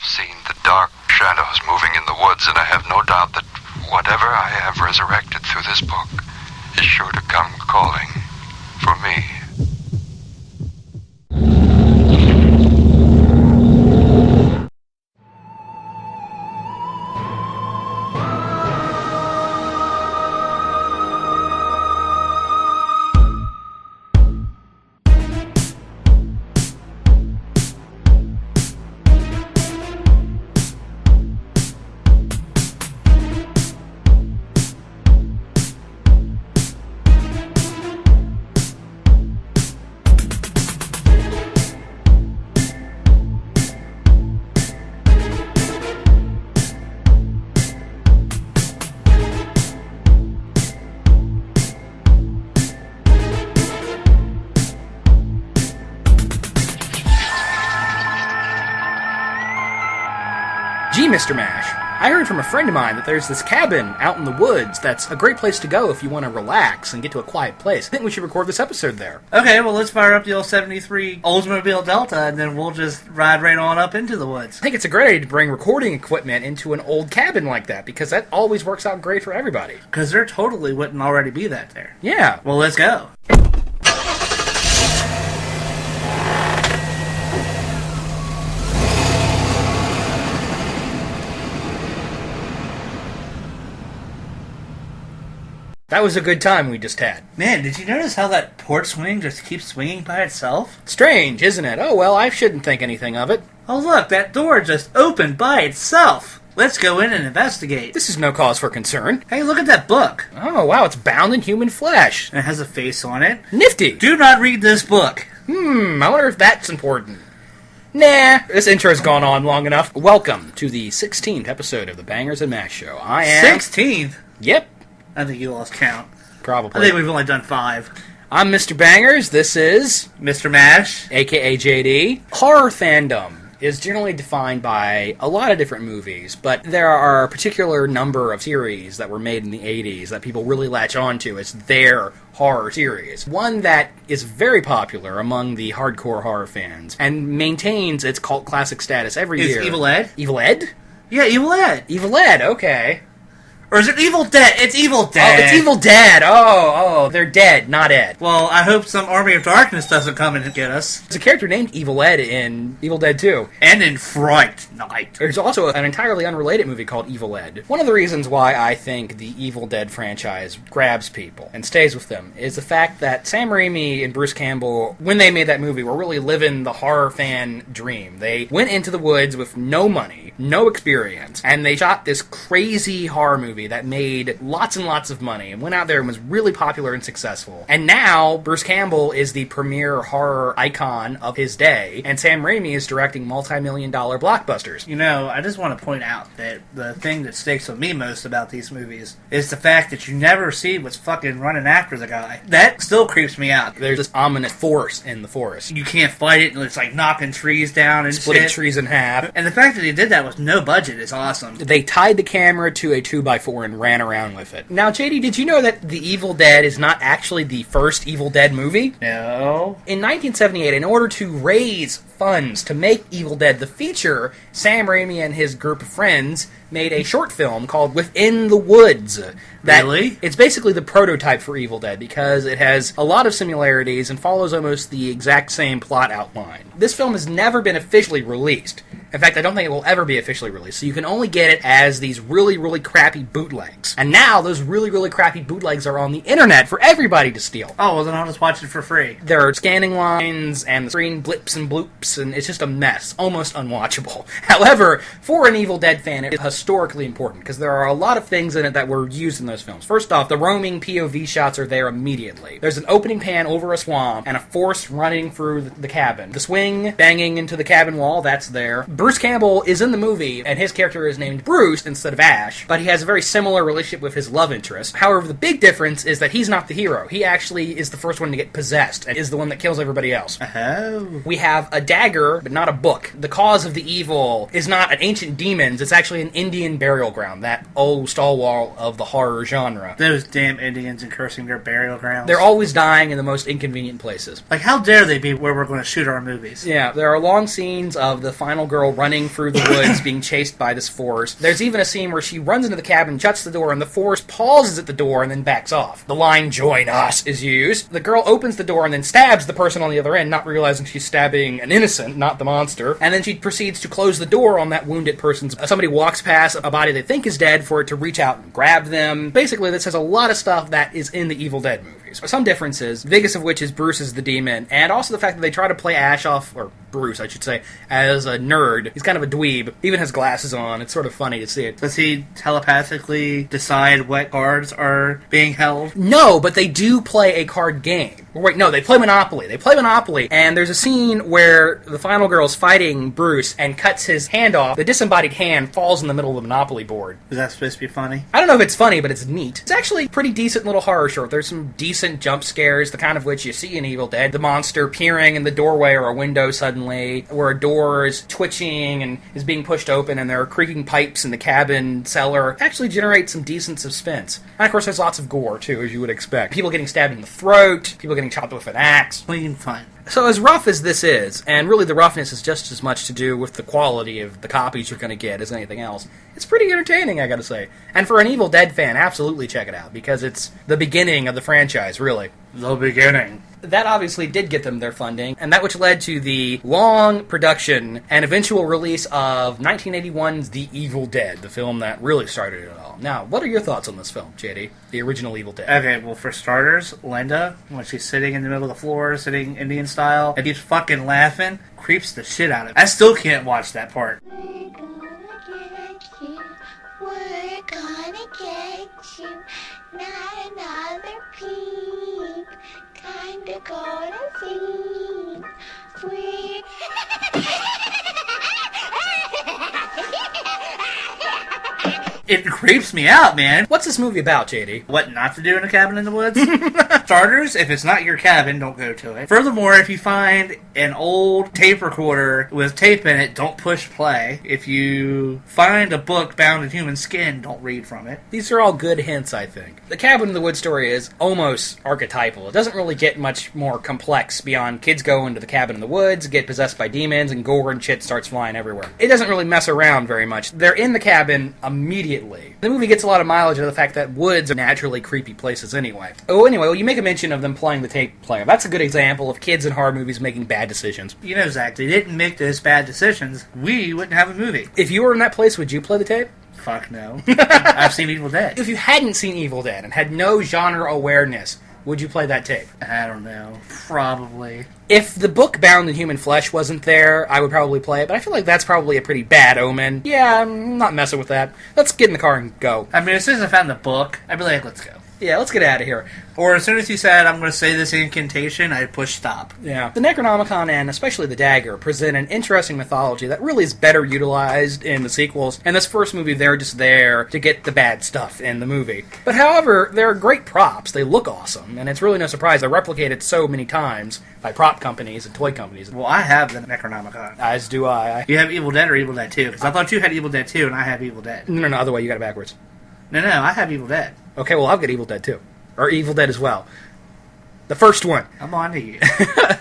have seen the dark shadows moving in the woods, and I have no doubt that whatever I have resurrected through this book is sure to come calling for me. Gee, Mr. Mash, I heard from a friend of mine that there's this cabin out in the woods that's a great place to go if you want to relax and get to a quiet place. I think we should record this episode there. Okay, well, let's fire up the old 73 Oldsmobile Delta, and then we'll just ride right on up into the woods. I think it's a great idea to bring recording equipment into an old cabin like that, because that always works out great for everybody. Because there totally wouldn't already be that there. Yeah. Well, let's go. That was a good time we just had. Man, did you notice how that porch swing just keeps swinging by itself? Strange, isn't it? Oh, well, I shouldn't think anything of it. Oh, look, that door just opened by itself. Let's go in and investigate. This is no cause for concern. Hey, look at that book. Oh, wow, it's bound in human flesh. It has a face on it. Nifty. Do not read this book. I wonder if that's important. Nah, this intro's gone on long enough. Welcome to the 16th episode of the Bangers and Mash Show. I am... 16th? Yep. I think you lost count. Probably. I think we've only done 5. I'm Mr. Bangers. This is... Mr. Mash. A.K.A. JD. Horror fandom is generally defined by a lot of different movies, but there are a particular number of series that were made in the 80s that people really latch onto as their horror series. One that is very popular among the hardcore horror fans and maintains its cult classic status every year. Is Evil Ed? Evil Ed? Yeah, Evil Ed. Evil Ed, okay. Or is it Evil Dead? It's Evil Dead. Oh, it's Evil Dead. Oh, they're dead, not Ed. Well, I hope some Army of Darkness doesn't come and get us. There's a character named Evil Ed in Evil Dead 2. And in Fright Night. There's also an entirely unrelated movie called Evil Ed. One of the reasons why I think the Evil Dead franchise grabs people and stays with them is the fact that Sam Raimi and Bruce Campbell, when they made that movie, were really living the horror fan dream. They went into the woods with no money, no experience, and they shot this crazy horror movie that made lots and lots of money and went out there and was really popular and successful. And now Bruce Campbell is the premier horror icon of his day, and Sam Raimi is directing multi-million-dollar blockbusters. You know, I just want to point out that the thing that sticks with me most about these movies is the fact that you never see what's fucking running after the guy. That still creeps me out. There's this ominous force in the forest. You can't fight it, and it's like knocking trees down and splitting shit. trees in half. And the fact that he did that with no budget is awesome. They tied the camera to a 2x4 and ran around with it. Now, JD, did you know that The Evil Dead is not actually the first Evil Dead movie? No. In 1978, in order to raise funds to make Evil Dead the feature, Sam Raimi and his group of friends made a short film called Within the Woods. Really? It's basically the prototype for Evil Dead because it has a lot of similarities and follows almost the exact same plot outline. This film has never been officially released. In fact, I don't think it will ever be officially released, so you can only get it as these really, really crappy bootlegs. And now, those really, really crappy bootlegs are on the internet for everybody to steal. Oh, well then I'll just watch it for free. There are scanning lines, and the screen blips and bloops, and it's just a mess. Almost unwatchable. However, for an Evil Dead fan, it is historically important, because there are a lot of things in it that were used in those films. First off, the roaming POV shots are there immediately. There's an opening pan over a swamp, and a force running through the cabin. The swing banging into the cabin wall, that's there. Bruce Campbell is in the movie, and his character is named Bruce instead of Ash, but he has a very similar relationship with his love interest. However, the big difference is that he's not the hero. He actually is the first one to get possessed, and is the one that kills everybody else. Oh. We have a dad dagger, but not a book. The cause of the evil is not an ancient demons, it's actually an Indian burial ground, that old stalwart of the horror genre. Those damn Indians and cursing their burial grounds. They're always dying in the most inconvenient places. Like, how dare they be where we're going to shoot our movies? Yeah, there are long scenes of the final girl running through the woods being chased by this forest. There's even a scene where she runs into the cabin, shuts the door, and the forest pauses at the door and then backs off. The line, "Join us," is used. The girl opens the door and then stabs the person on the other end, not realizing she's stabbing an innocent, not the monster. And then she proceeds to close the door on that wounded person's... Somebody walks past a body they think is dead for it to reach out and grab them. Basically, this has a lot of stuff that is in the Evil Dead movies. Some differences, the biggest of which is Bruce is the demon, and also the fact that they try to play Ash off, or Bruce, I should say, as a nerd. He's kind of a dweeb. He even has glasses on. It's sort of funny to see it. Does he telepathically decide what cards are being held? No, but they do play a card game. Wait, no, they play Monopoly. They play Monopoly, and there's a scene where the final girl's fighting Bruce and cuts his hand off. The disembodied hand falls in the middle of the Monopoly board. Is that supposed to be funny? I don't know if it's funny, but it's neat. It's actually a pretty decent little horror short. There's some decent jump scares, the kind of which you see in Evil Dead. The monster peering in the doorway or a window suddenly, where a door is twitching and is being pushed open, and there are creaking pipes in the cabin cellar. It actually generates some decent suspense. And of course there's lots of gore, too, as you would expect. People getting stabbed in the throat, people getting chopped with an axe. Clean fun. So as rough as this is, and really the roughness is just as much to do with the quality of the copies you're going to get as anything else, it's pretty entertaining, I gotta say. And for an Evil Dead fan, absolutely check it out, because it's the beginning of the franchise, really. The beginning. That obviously did get them their funding, and that which led to the long production and eventual release of 1981's The Evil Dead, the film that really started it all. Now, what are your thoughts on this film, JD? The original Evil Dead. Okay, well, for starters, Linda, when she's sitting in the middle of the floor, sitting Indian style, and keeps fucking laughing, creeps the shit out of me. I still can't watch that part. We're gonna get you, not another peep. Kinda gonna sleep. We. It creeps me out, man. What's this movie about, JD? What not to do in a cabin in the woods? Starters, if it's not your cabin, don't go to it. Furthermore, if you find an old tape recorder with tape in it, don't push play. If you find a book bound in human skin, don't read from it. These are all good hints, I think. The Cabin in the Woods story is almost archetypal. It doesn't really get much more complex beyond kids go into the cabin in the woods, get possessed by demons, and gore and shit starts flying everywhere. It doesn't really mess around very much. They're in the cabin immediately. The movie gets a lot of mileage out of the fact that woods are naturally creepy places anyway. Oh, anyway, well, you make a mention of them playing the tape player. That's a good example of kids in horror movies making bad decisions. You know, Zach, they didn't make those bad decisions. We wouldn't have a movie. If you were in that place, would you play the tape? Fuck no. I've seen Evil Dead. If you hadn't seen Evil Dead and had no genre awareness, would you play that tape? I don't know. Probably. If the book Bound in Human Flesh wasn't there, I would probably play it, but I feel like that's probably a pretty bad omen. Yeah, I'm not messing with that. Let's get in the car and go. I mean, as soon as I found the book, I'd be like, let's go. Yeah, let's get out of here. Or as soon as he said, I'm going to say this incantation, I'd push stop. Yeah. The Necronomicon and especially the dagger present an interesting mythology that really is better utilized in the sequels. And this first movie, they're just there to get the bad stuff in the movie. But however, they're great props. They look awesome. And it's really no surprise they're replicated so many times by prop companies and toy companies. Well, I have the Necronomicon. As do I. You have Evil Dead or Evil Dead 2? Because I thought you had Evil Dead 2 and I have Evil Dead. No, other way. You got it backwards. No, I have Evil Dead. Okay, well, I'll get Evil Dead too. Or Evil Dead as well. The first one. I'm on to you.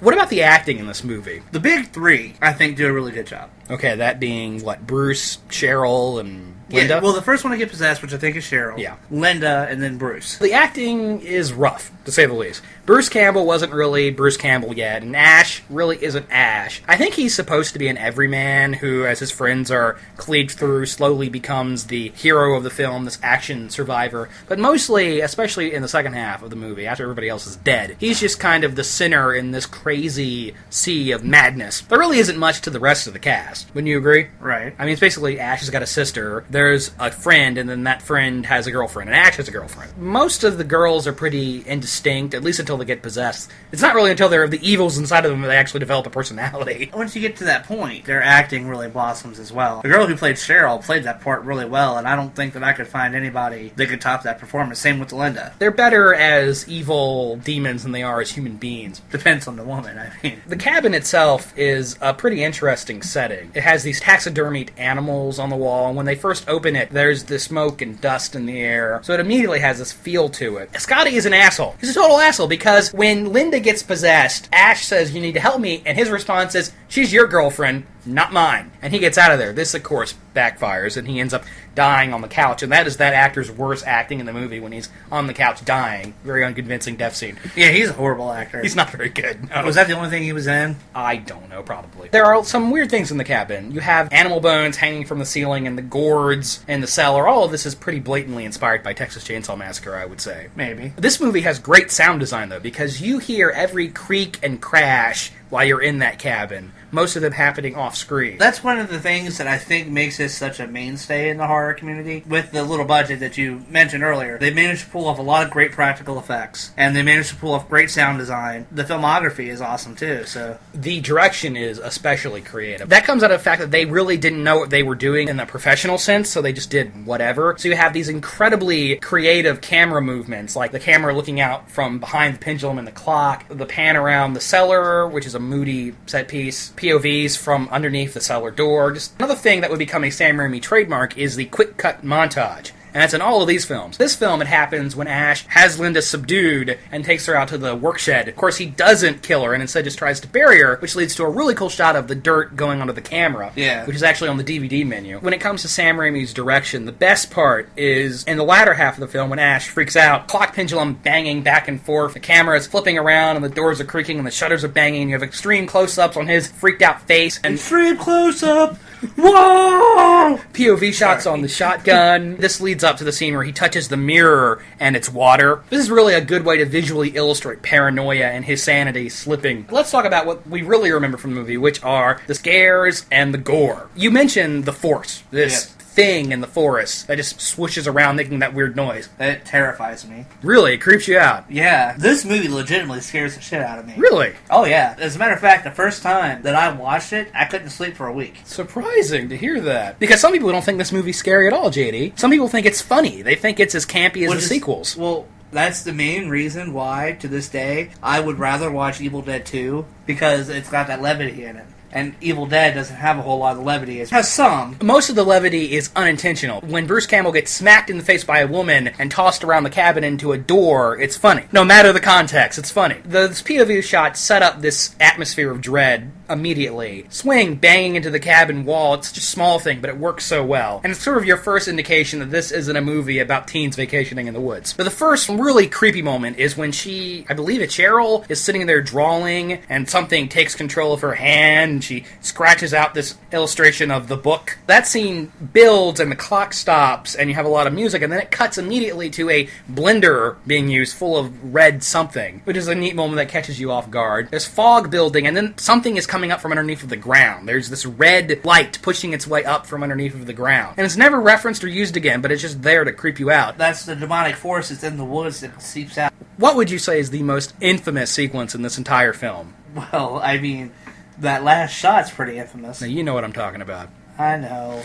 What about the acting in this movie? The big three, I think, do a really good job. Okay, that being, what, Bruce, Cheryl, and Linda? Yeah, well, the first one to get possessed, which I think is Cheryl. Yeah. Linda, and then Bruce. The acting is rough, to say the least. Bruce Campbell wasn't really Bruce Campbell yet, and Ash really isn't Ash. I think he's supposed to be an everyman who, as his friends are cleaved through, slowly becomes the hero of the film, this action survivor. But mostly, especially in the second half of the movie, after everybody else is dead, he's just kind of the sinner in this crazy sea of madness. There really isn't much to the rest of the cast. cast. Wouldn't you agree? Right. I mean, it's basically Ash has got a sister, there's a friend, and then that friend has a girlfriend, and Ash has a girlfriend. Most of the girls are pretty indistinct, at least until they get possessed. It's not really until they're the evils inside of them that they actually develop a personality. Once you get to that point, their acting really blossoms as well. The girl who played Cheryl played that part really well, and I don't think that I could find anybody that could top that performance. Same with Linda. They're better as evil demons than they are as human beings. Depends on the woman, I mean. The cabin itself is a pretty interesting setting. It has these taxidermied animals on the wall, and when they first open it, there's the smoke and dust in the air, so it immediately has this feel to it. Scotty is an asshole. He's a total asshole, because when Linda gets possessed, Ash says, "You need to help me," and his response is, "She's your girlfriend, not mine." And he gets out of there. This, of course, backfires, and he ends up dying on the couch, and that is that actor's worst acting in the movie, when he's on the couch dying. Very unconvincing death scene. Yeah, he's a horrible actor. He's not very good, no. Was that the only thing he was in? I don't know, probably. There are some weird things in the cabin. You have animal bones hanging from the ceiling, and the gourds in the cellar. All of this is pretty blatantly inspired by Texas Chainsaw Massacre, I would say. Maybe. This movie has great sound design, though, because you hear every creak and crash while you're in that cabin. Most of them happening off-screen. That's one of the things that I think makes this such a mainstay in the horror community. With the little budget that you mentioned earlier, they managed to pull off a lot of great practical effects, and they managed to pull off great sound design. The filmography is awesome, too, so... The direction is especially creative. That comes out of the fact that they really didn't know what they were doing in the professional sense, so they just did whatever. So you have these incredibly creative camera movements, like the camera looking out from behind the pendulum and the clock, the pan around the cellar, which is a moody set piece, POVs from underneath the cellar door. Just another thing that would become a Sam Raimi trademark is the quick cut montage. And that's in all of these films. This film, it happens when Ash has Linda subdued and takes her out to the work shed. Of course, he doesn't kill her and instead just tries to bury her, which leads to a really cool shot of the dirt going onto the camera, which is actually on the DVD menu. When it comes to Sam Raimi's direction, the best part is in the latter half of the film when Ash freaks out, clock pendulum banging back and forth, the camera is flipping around and the doors are creaking and the shutters are banging, and you have extreme close-ups on his freaked out face. And extreme close-up! Whoa! POV shots on the shotgun. This leads up to the scene where he touches the mirror and it's water. This is really a good way to visually illustrate paranoia and his sanity slipping. Let's talk about what we really remember from the movie, which are the scares and the gore. You mentioned the Force. This thing in the forest that just swooshes around making that weird noise. That terrifies me. Really? It creeps you out? Yeah. This movie legitimately scares the shit out of me. Really? Oh, yeah. As a matter of fact, the first time that I watched it, I couldn't sleep for a week. Surprising to hear that. Because some people don't think this movie's scary at all, JD. Some people think it's funny. They think it's as campy as the sequels. Well, that's the main reason why, to this day, I would rather watch Evil Dead 2, because it's got that levity in it. And Evil Dead doesn't have a whole lot of levity. It has some. Most of the levity is unintentional. When Bruce Campbell gets smacked in the face by a woman and tossed around the cabin into a door, it's funny. No matter the context, it's funny. This POV shot set up this atmosphere of dread immediately. Swing banging into the cabin wall, it's just a small thing, but it works so well. And it's sort of your first indication that this isn't a movie about teens vacationing in the woods. But the first really creepy moment is when I believe it's Cheryl, is sitting there drawing, and something takes control of her hand, and she scratches out this illustration of the book. That scene builds, and the clock stops, and you have a lot of music, and then it cuts immediately to a blender being used full of red something, which is a neat moment that catches you off guard. There's fog building, and then something is coming up from underneath of the ground. There's this red light pushing its way up from underneath of the ground. And it's never referenced or used again, but it's just there to creep you out. That's the demonic force that's in the woods that seeps out. What would you say is the most infamous sequence in this entire film? Well, I mean, that last shot's pretty infamous. Now, you know what I'm talking about. I know.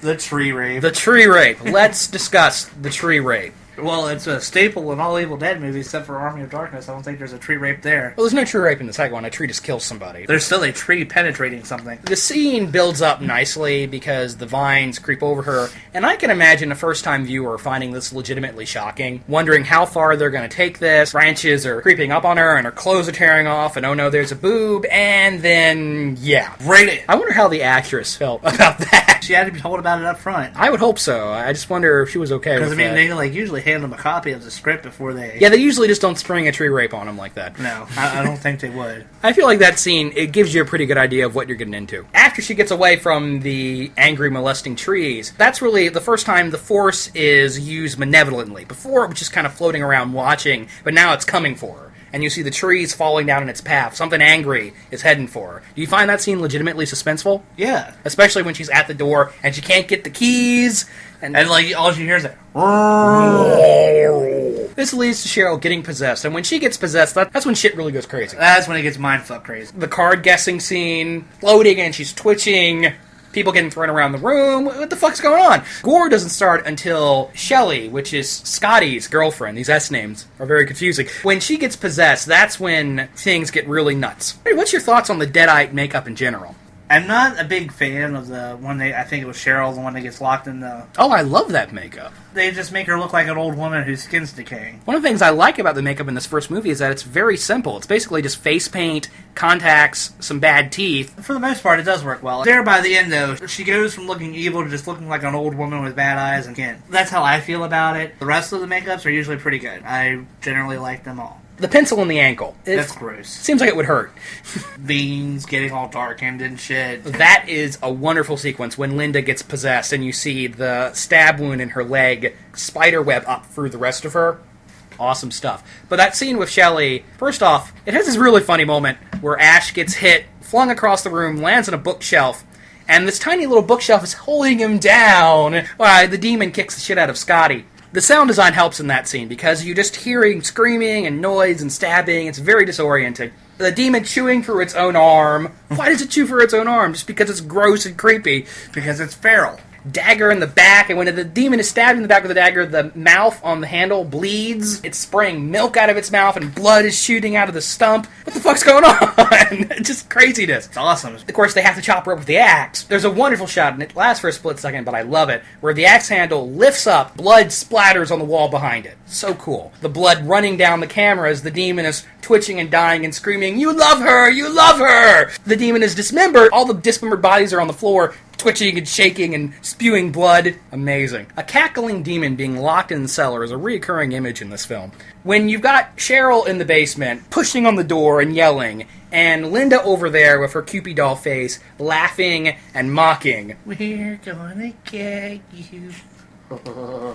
The tree rape. The tree rape. Let's discuss the tree rape. Well, it's a staple in all Evil Dead movies, except for Army of Darkness. I don't think there's a tree rape there. Well, there's no tree rape in the second one. A tree just kills somebody. There's still a tree penetrating something. The scene builds up nicely because the vines creep over her, and I can imagine a first-time viewer finding this legitimately shocking, wondering how far they're going to take this. Branches are creeping up on her, and her clothes are tearing off, and oh no, there's a boob, and then, yeah. Rate it! I wonder how the actress felt about that. She had to be told about it up front. I would hope so. I just wonder if she was okay with that. Because, I mean, they usually hand them a copy of the script before they... Yeah, they usually just don't spring a tree rape on them like that. No, I don't think they would. I feel like that scene, it gives you a pretty good idea of what you're getting into. After she gets away from the angry, molesting trees, that's really the first time the Force is used malevolently. Before, it was just kind of floating around watching, but now it's coming for her. and you see the trees falling down in its path. Something angry is heading for her. Do you find that scene legitimately suspenseful? Yeah. Especially when she's at the door and she can't get the keys. And like, all she hears is This leads to Cheryl getting possessed, and when she gets possessed, that's when shit really goes crazy. That's when it gets mindfuck crazy. The card guessing scene, floating, and she's twitching, people getting thrown around the room. What the fuck's going on? Gore doesn't start until Shelley, which is Scotty's girlfriend. These S names are very confusing. When she gets possessed, that's when things get really nuts. Hey, what's your thoughts on the Deadite makeup in general? I'm not a big fan of the one I think it was Cheryl, the one that gets locked in the... Oh, I love that makeup. They just make her look like an old woman whose skin's decaying. One of the things I like about the makeup in this first movie is that it's very simple. It's basically just face paint, contacts, some bad teeth. For the most part, it does work well. There by the end, though, she goes from looking evil to just looking like an old woman with bad eyes and skin. That's how I feel about it. The rest of the makeups are usually pretty good. I generally like them all. The pencil in the ankle. That's gross. Seems like it would hurt. Veins getting all darkened and shit. That is a wonderful sequence when Linda gets possessed and you see the stab wound in her leg spiderweb up through the rest of her. Awesome stuff. But that scene with Shelley, first off, it has this really funny moment where Ash gets hit, flung across the room, lands on a bookshelf, and this tiny little bookshelf is holding him down while the demon kicks the shit out of Scotty. The sound design helps in that scene because you're just hearing screaming and noise and stabbing. It's very disorienting. The demon chewing through its own arm. Why does it chew through its own arm? Just because it's gross and creepy. Because it's feral. Dagger in the back, and when the demon is stabbed in the back with the dagger, the mouth on the handle bleeds. It's spraying milk out of its mouth, and blood is shooting out of the stump. What the fuck's going on? Just craziness. It's awesome. Of course, they have to chop her up with the axe. There's a wonderful shot, and it lasts for a split second, but I love it, where the axe handle lifts up, blood splatters on the wall behind it. So cool. The blood running down the camera as the demon is twitching and dying and screaming, "You love her! You love her!" The demon is dismembered. All the dismembered bodies are on the floor, twitching and shaking and spewing blood. Amazing. A cackling demon being locked in the cellar is a recurring image in this film. When you've got Cheryl in the basement, pushing on the door and yelling, and Linda over there with her Cupid doll face, laughing and mocking. We're gonna get you.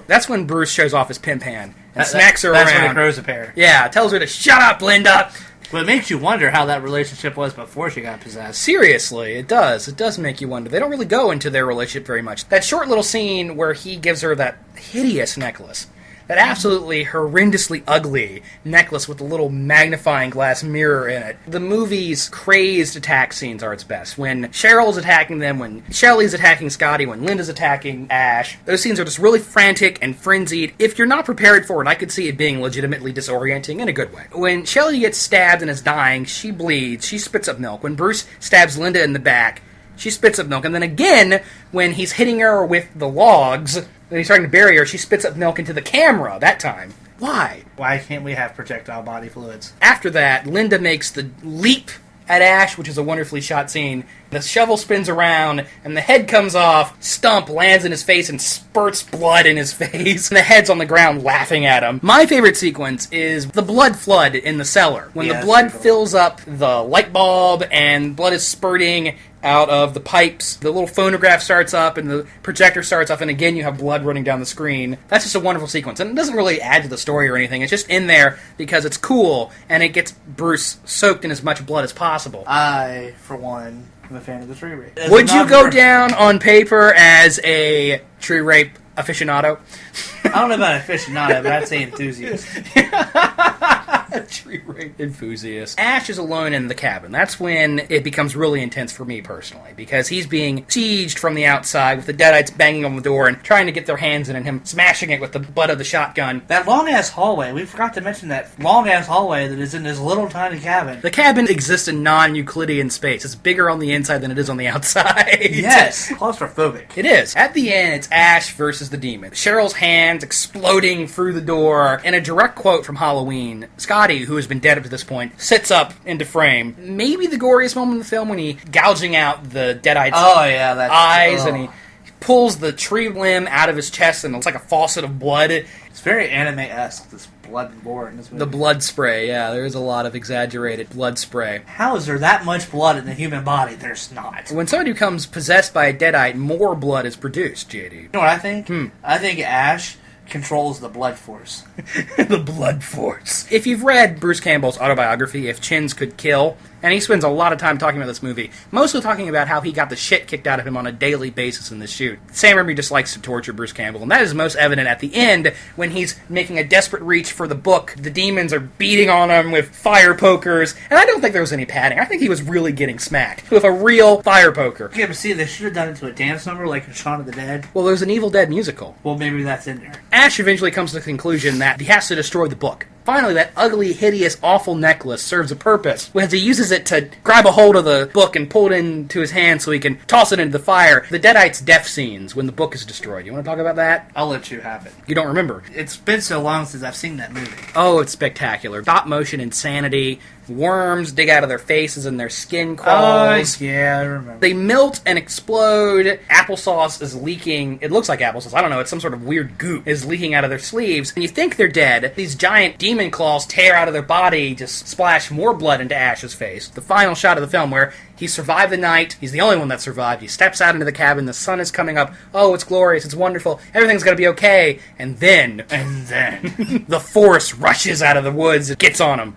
That's when Bruce shows off his pimp hand and smacks her That's around. when he grows a pair. Yeah, tells her to shut up, Linda! But it makes you wonder how that relationship was before she got possessed. Seriously, it does. It does make you wonder. They don't really go into their relationship very much. That short little scene where he gives her that hideous necklace, that absolutely horrendously ugly necklace with a little magnifying glass mirror in it. The movie's crazed attack scenes are its best. When Cheryl's attacking them, when Shelley's attacking Scotty, when Linda's attacking Ash, those scenes are just really frantic and frenzied. If you're not prepared for it, I could see it being legitimately disorienting in a good way. When Shelley gets stabbed and is dying, she bleeds, she spits up milk. When Bruce stabs Linda in the back, she spits up milk. And then again, when he's hitting her with the logs, when he's starting to bury her, she spits up milk into the camera that time. Why? Why can't we have projectile body fluids? After that, Linda makes the leap at Ash, which is a wonderfully shot scene. The shovel spins around, and the head comes off. Stump lands in his face and spurts blood in his face. And the head's on the ground laughing at him. My favorite sequence is the blood flood in the cellar. When the blood fills up the light bulb and blood is spurting out of the pipes, the little phonograph starts up and the projector starts up, and again you have blood running down the screen. That's just a wonderful sequence, and it doesn't really add to the story or anything. It's just in there because it's cool, and it gets Bruce soaked in as much blood as possible. I, for one, am a fan of the tree rape. Would you go down on paper as a tree rape aficionado? I don't know about aficionado, but I'd say enthusiast. Tree rape enthusiast. Ash is alone in the cabin. That's when it becomes really intense for me personally, because he's being sieged from the outside with the Deadites banging on the door and trying to get their hands in and him smashing it with the butt of the shotgun. That long-ass hallway, we forgot to mention that long-ass hallway that is in this little tiny cabin. The cabin exists in non-Euclidean space. It's bigger on the inside than it is on the outside. Yes, claustrophobic. It is. At the end, it's Ash versus the demon. Cheryl's hands exploding through the door. In a direct quote from Halloween, Scotty, who has been dead up to this point, sits up into frame. Maybe the goriest moment in the film when he gouging out the Deadite's eyes, and he pulls the tree limb out of his chest, and it's like a faucet of blood. It's very anime-esque, this blood and gore in this movie. The blood spray, yeah, there is a lot of exaggerated blood spray. How is there that much blood in the human body? There's not. When somebody becomes possessed by a Deadite, more blood is produced, JD. You know what I think? I think Ash controls the blood force. The blood force. If you've read Bruce Campbell's autobiography, If Chins Could Kill, and he spends a lot of time talking about this movie, mostly talking about how he got the shit kicked out of him on a daily basis in the shoot. Sam Raimi just likes to torture Bruce Campbell, and that is most evident at the end when he's making a desperate reach for the book. The demons are beating on him with fire pokers, and I don't think there was any padding. I think he was really getting smacked with a real fire poker. Yeah, but see, they should have done it to a dance number like in Shaun of the Dead. Well, there's an Evil Dead musical. Well, maybe that's in there. Ash eventually comes to the conclusion that he has to destroy the book. Finally, that ugly, hideous, awful necklace serves a purpose, as he uses it to grab a hold of the book and pull it into his hand so he can toss it into the fire. The Deadites' death scenes when the book is destroyed. You want to talk about that? I'll let you have it. You don't remember? It's been so long since I've seen that movie. Oh, it's spectacular. Stop motion insanity. Worms dig out of their faces and their skin crawls. Oh, yeah, I remember. They melt and explode. Applesauce is leaking. It looks like applesauce. I don't know. It's some sort of weird goop is leaking out of their sleeves. And you think they're dead. These giant demon claws tear out of their body, just splash more blood into Ash's face. The final shot of the film where he survived the night. He's the only one that survived. He steps out into the cabin. The sun is coming up. Oh, it's glorious. It's wonderful. Everything's going to be okay. And then the force rushes out of the woods. It gets on him.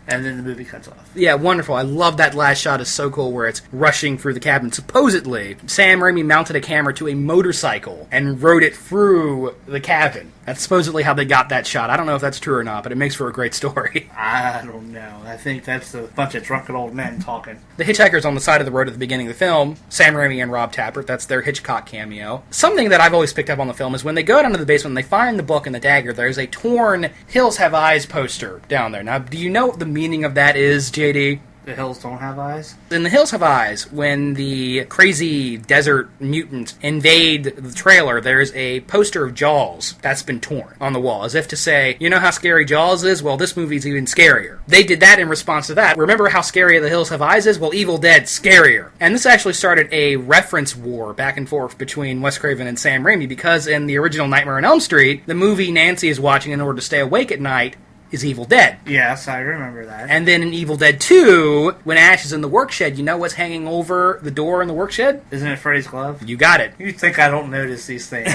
And then the movie cuts off. Yeah, wonderful. I love that last shot. It's so cool where it's rushing through the cabin. Supposedly, Sam Raimi mounted a camera to a motorcycle and rode it through the cabin. That's supposedly how they got that shot. I don't know if that's true or not, but it makes for a great story. I don't know. I think that's a bunch of drunken old men talking. The hitchhikers on the side of the road at the beginning of the film, Sam Raimi and Rob Tappert, that's their Hitchcock cameo. Something that I've always picked up on the film is when they go down to the basement and they find the book and the dagger, there's a torn Hills Have Eyes poster down there. Now, do you know what the meaning of that is, JD? The hills don't have eyes? In The Hills Have Eyes, when the crazy desert mutants invade the trailer, there's a poster of Jaws that's been torn on the wall, as if to say, you know how scary Jaws is? Well, this movie's even scarier. They did that in response to that. Remember how scary The Hills Have Eyes is? Well, Evil Dead, scarier. And this actually started a reference war back and forth between Wes Craven and Sam Raimi, because in the original Nightmare on Elm Street, the movie Nancy is watching in order to stay awake at night is Evil Dead. Yes, I remember that. And then in Evil Dead 2, when Ash is in the work shed, you know what's hanging over the door in the work shed? Isn't it Freddy's glove? You got it. You think I don't notice these things.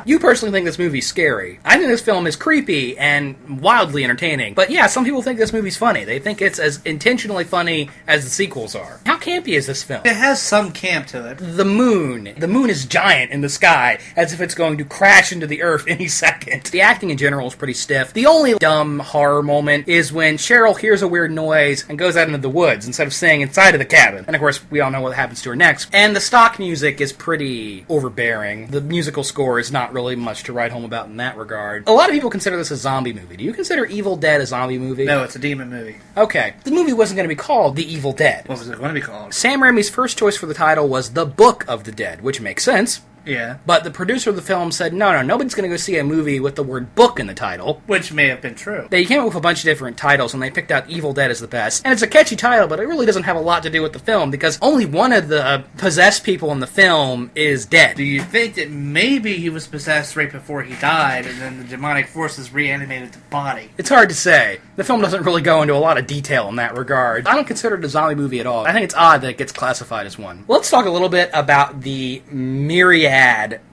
You personally think this movie's scary. I think this film is creepy and wildly entertaining. But yeah, some people think this movie's funny. They think it's as intentionally funny as the sequels are. How campy is this film? It has some camp to it. The moon. The moon is giant in the sky, as if it's going to crash into the earth any second. The acting in general is pretty stiff. The only dumb horror moment is when Cheryl hears a weird noise and goes out into the woods instead of staying inside of the cabin. And of course, we all know what happens to her next. And the stock music is pretty overbearing. The musical score is not really much to write home about in that regard. A lot of people consider this a zombie movie. Do you consider Evil Dead a zombie movie? No, it's a demon movie. Okay. The movie wasn't going to be called The Evil Dead. What was it going to be called? Sam Raimi's first choice for the title was The Book of the Dead, which makes sense. Yeah. But the producer of the film said, no, nobody's going to go see a movie with the word book in the title. Which may have been true. They came up with a bunch of different titles, and they picked out Evil Dead as the best. And it's a catchy title, but it really doesn't have a lot to do with the film, because only one of the possessed people in the film is dead. Do you think that maybe he was possessed right before he died, and then the demonic forces reanimated the body? It's hard to say. The film doesn't really go into a lot of detail in that regard. I don't consider it a zombie movie at all. I think it's odd that it gets classified as one. Let's talk a little bit about the myriad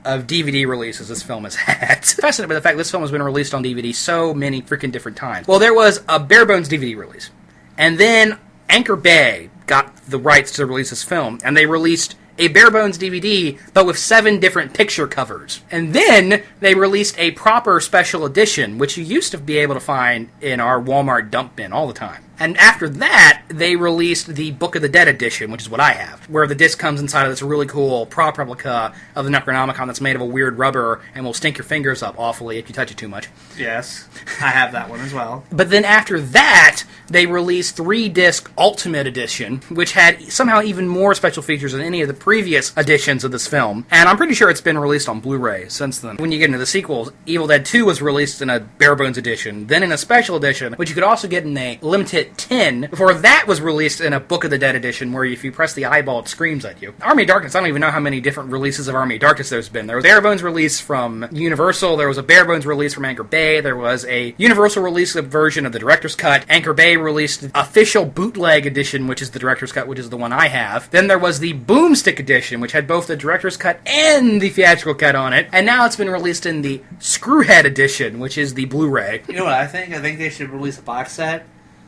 of DVD releases this film has had. Fascinated by the fact this film has been released on DVD so many freaking different times. Well, there was a bare bones DVD release. And then Anchor Bay got the rights to release this film, and they released a bare bones DVD, but with 7 different picture covers. And then they released a proper special edition, which you used to be able to find in our Walmart dump bin all the time. And after that, they released the Book of the Dead edition, which is what I have, where the disc comes inside of this really cool prop replica of the Necronomicon that's made of a weird rubber and will stink your fingers up awfully if you touch it too much. Yes, I have that one as well. But then after that, they released 3-disc Ultimate Edition, which had somehow even more special features than any of the previous editions of this film. And I'm pretty sure it's been released on Blu-ray since then. When you get into the sequels, Evil Dead 2 was released in a bare bones edition, then in a special edition, which you could also get in a limited hit 10 before that was released in a Book of the Dead edition where if you press the eyeball, it screams at you. Army of Darkness, I don't even know how many different releases of Army of Darkness there's been. There was a Barebones release from Universal, there was a Barebones release from Anchor Bay, there was a Universal release version of the Director's Cut. Anchor Bay released the official bootleg edition, which is the Director's Cut, which is the one I have. Then there was the Boomstick edition, which had both the Director's Cut and the theatrical cut on it. And now it's been released in the Screwhead edition, which is the Blu-ray. You know what I think? I think they should release a box set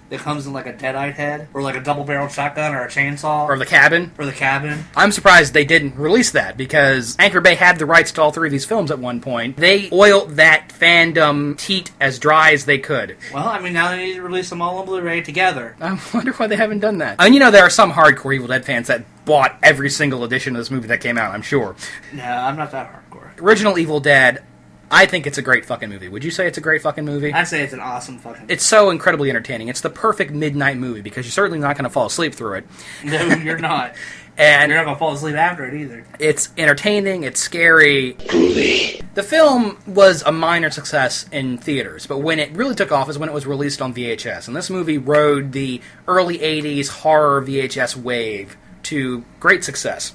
that comes in like a deadite head, or like a double-barreled shotgun, or a chainsaw. Or the Cabin. Or the Cabin. I'm surprised they didn't release that, because Anchor Bay had the rights to all three of these films at one point. They oiled that fandom teat as dry as they could. Well, I mean, now they need to release them all on Blu-ray together. I wonder why they haven't done that. I mean, you know, there are some hardcore Evil Dead fans that bought every single edition of this movie that came out, I'm sure. No, I'm not that hardcore. Original Evil Dead, I think it's a great fucking movie. Would you say it's a great fucking movie? I'd say it's an awesome fucking movie. It's so incredibly entertaining. It's the perfect midnight movie because you're certainly not going to fall asleep through it. No, you're not. And you're not going to fall asleep after it either. It's entertaining, it's scary. Groovy. The film was a minor success in theaters, but when it really took off is when it was released on VHS. And this movie rode the early 80s horror VHS wave to great success.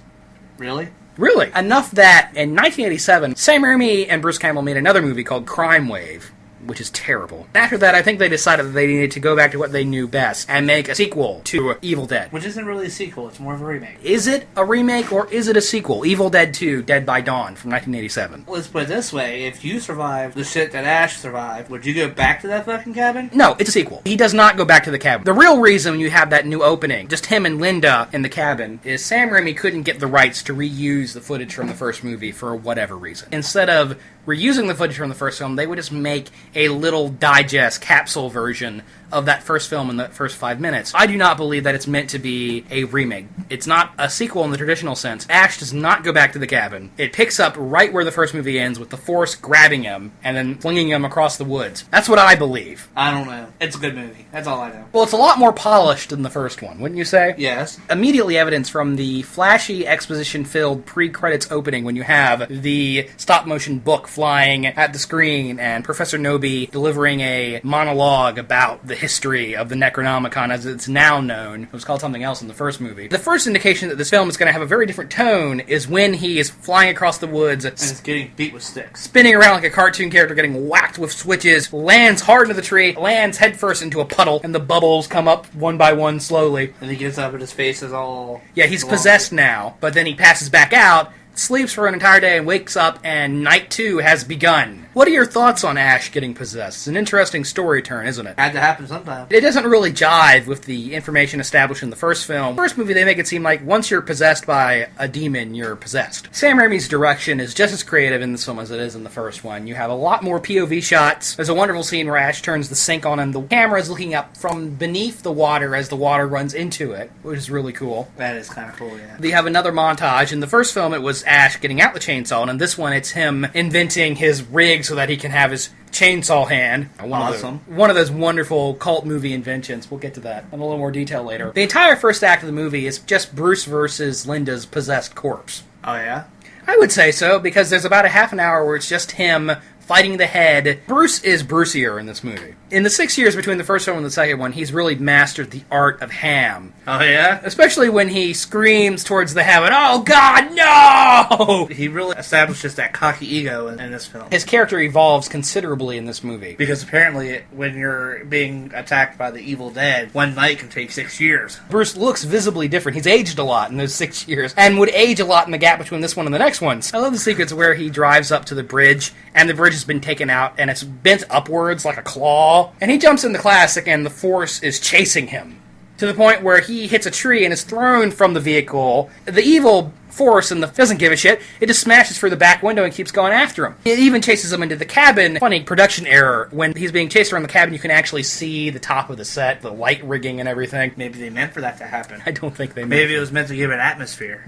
Really? Really. Enough that in 1987, Sam Raimi and Bruce Campbell made another movie called Crime Wave, which is terrible. After that, I think they decided that they needed to go back to what they knew best and make a sequel to Evil Dead. Which isn't really a sequel, it's more of a remake. Is it a remake or is it a sequel? Evil Dead 2, Dead by Dawn from 1987. Let's put it this way, if you survived the shit that Ash survived, would you go back to that fucking cabin? No, it's a sequel. He does not go back to the cabin. The real reason you have that new opening, just him and Linda in the cabin, is Sam Raimi couldn't get the rights to reuse the footage from the first movie for whatever reason. Instead of reusing the footage from the first film, they would just make a little digest capsule version of that first film in the first 5 minutes. I do not believe that it's meant to be a remake. It's not a sequel in the traditional sense. Ash does not go back to the cabin. It picks up right where the first movie ends with the Force grabbing him and then flinging him across the woods. That's what I believe. I don't know. It's a good movie. That's all I know. Well, it's a lot more polished than the first one, wouldn't you say? Yes. Immediately evidence from the flashy exposition-filled pre-credits opening when you have the stop-motion book flying at the screen and Professor Nobi delivering a monologue about the history of the Necronomicon as it's now known. It was called something else in the first movie. The first indication that this film is going to have a very different tone is when he is flying across the woods, and it's getting beat with sticks, spinning around like a cartoon character, getting whacked with switches, lands hard into the tree, lands headfirst into a puddle, and the bubbles come up one by one slowly. And he gets up and his face is all... Yeah, he's possessed now, but then he passes back out, sleeps for an entire day and wakes up, and night 2 has begun. What are your thoughts on Ash getting possessed? It's an interesting story turn, isn't it? Had to happen sometime. It doesn't really jive with the information established in the first film. First movie, they make it seem like once you're possessed by a demon, you're possessed. Sam Raimi's direction is just as creative in this film as it is in the first one. You have a lot more POV shots. There's a wonderful scene where Ash turns the sink on and the camera is looking up from beneath the water as the water runs into it, which is really cool. That is kind of cool, yeah. You have another montage. In the first film, it was Ash getting out the chainsaw, and in this one, it's him inventing his rig so that he can have his chainsaw hand. Awesome. One of those wonderful cult movie inventions. We'll get to that in a little more detail later. The entire first act of the movie is just Bruce versus Linda's possessed corpse. Oh, yeah? I would say so, because there's about a half an hour where it's just him fighting the head. Bruce is Brucier in this movie. In the 6 years between the first one and the second one, he's really mastered the art of ham. Oh, yeah? Especially when he screams towards the heaven, "Oh, God, no!" He really establishes that cocky ego in this film. His character evolves considerably in this movie. Because apparently, when you're being attacked by the Evil Dead, one night can take 6 years. Bruce looks visibly different. He's aged a lot in those 6 years, and would age a lot in the gap between this one and the next ones. I love the sequence where he drives up to the bridge, and the bridge has been taken out, and it's bent upwards like a claw. And he jumps in the classic, and the Force is chasing him. To the point where he hits a tree and is thrown from the vehicle. The evil Force and doesn't give a shit. It just smashes through the back window and keeps going after him. It even chases him into the cabin. Funny production error. When he's being chased around the cabin, you can actually see the top of the set, the light rigging and everything. Maybe they meant for that to happen. I don't think they meant. Maybe it was meant to give an atmosphere.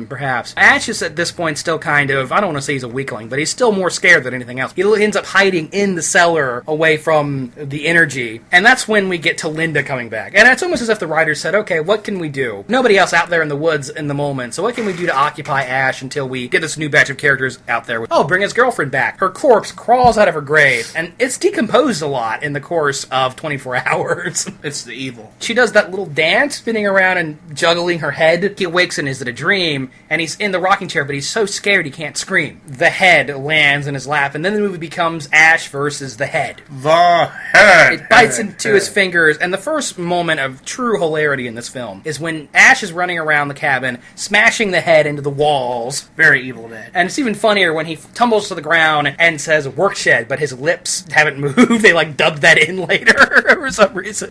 Perhaps. Ash is at this point still kind of, I don't want to say he's a weakling, but he's still more scared than anything else. He ends up hiding in the cellar away from the energy. And that's when we get to Linda coming back. And it's almost as if the writers said, okay, what can we do? Nobody else out there in the woods in the moment, so what can we do to occupy Ash until we get this new batch of characters out there. Oh, bring his girlfriend back. Her corpse crawls out of her grave, and it's decomposed a lot in the course of 24 hours. It's the evil. She does that little dance, spinning around and juggling her head. He awakes and is it a dream, and he's in the rocking chair, but he's so scared he can't scream. The head lands in his lap, and then the movie becomes Ash versus the head. The head! It bites into his fingers, and the first moment of true hilarity in this film is when Ash is running around the cabin, smashing the head into the walls. Very Evil Dead. And it's even funnier when he tumbles to the ground and says work shed, but his lips haven't moved. They dubbed that in later for some reason.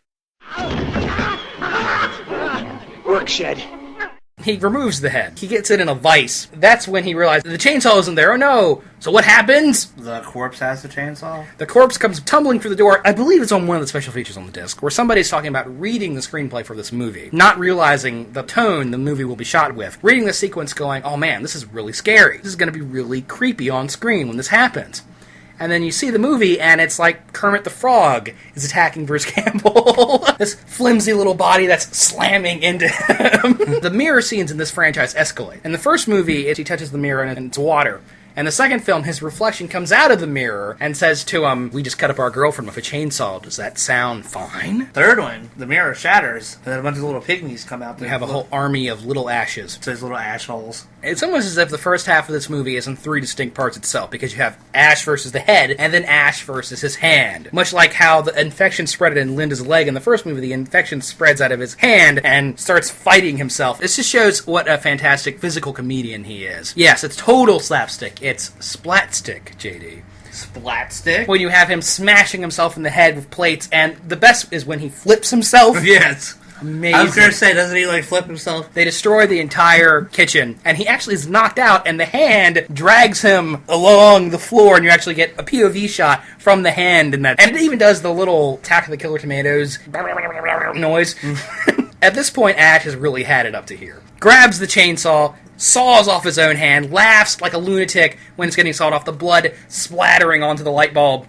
Work shed. He removes the head. He gets it in a vice. That's when he realizes the chainsaw isn't there. Oh no! So what happens? The corpse has the chainsaw? The corpse comes tumbling through the door. I believe it's on one of the special features on the disc, where somebody's talking about reading the screenplay for this movie, not realizing the tone the movie will be shot with. Reading the sequence going, oh man, this is really scary. This is going to be really creepy on screen when this happens. And then you see the movie, and it's like Kermit the Frog is attacking Bruce Campbell. This flimsy little body that's slamming into him. The mirror scenes in this franchise escalate. In the first movie, he touches the mirror and it's water. And the second film, his reflection comes out of the mirror and says to him, we just cut up our girlfriend with a chainsaw. Does that sound fine? Third one, the mirror shatters, and then a bunch of little pygmies come out. We have a whole army of little ashes. So those little ash holes. It's almost as if the first half of this movie is in three distinct parts itself, because you have Ash versus the head, and then Ash versus his hand. Much like how the infection spread in Linda's leg in the first movie, the infection spreads out of his hand and starts fighting himself. This just shows what a fantastic physical comedian he is. Yes, it's total slapstick. It's splatstick, JD. Splatstick? When you have him smashing himself in the head with plates, and the best is when he flips himself. Yes. Amazing. I was going to say, doesn't he flip himself? They destroy the entire kitchen, and he actually is knocked out, and the hand drags him along the floor, and you actually get a POV shot from the hand in that. And it even does the little Attack of the Killer Tomatoes noise. At this point, Ash has really had it up to here. Grabs the chainsaw, saws off his own hand, laughs like a lunatic when it's getting sawed off, the blood splattering onto the light bulb.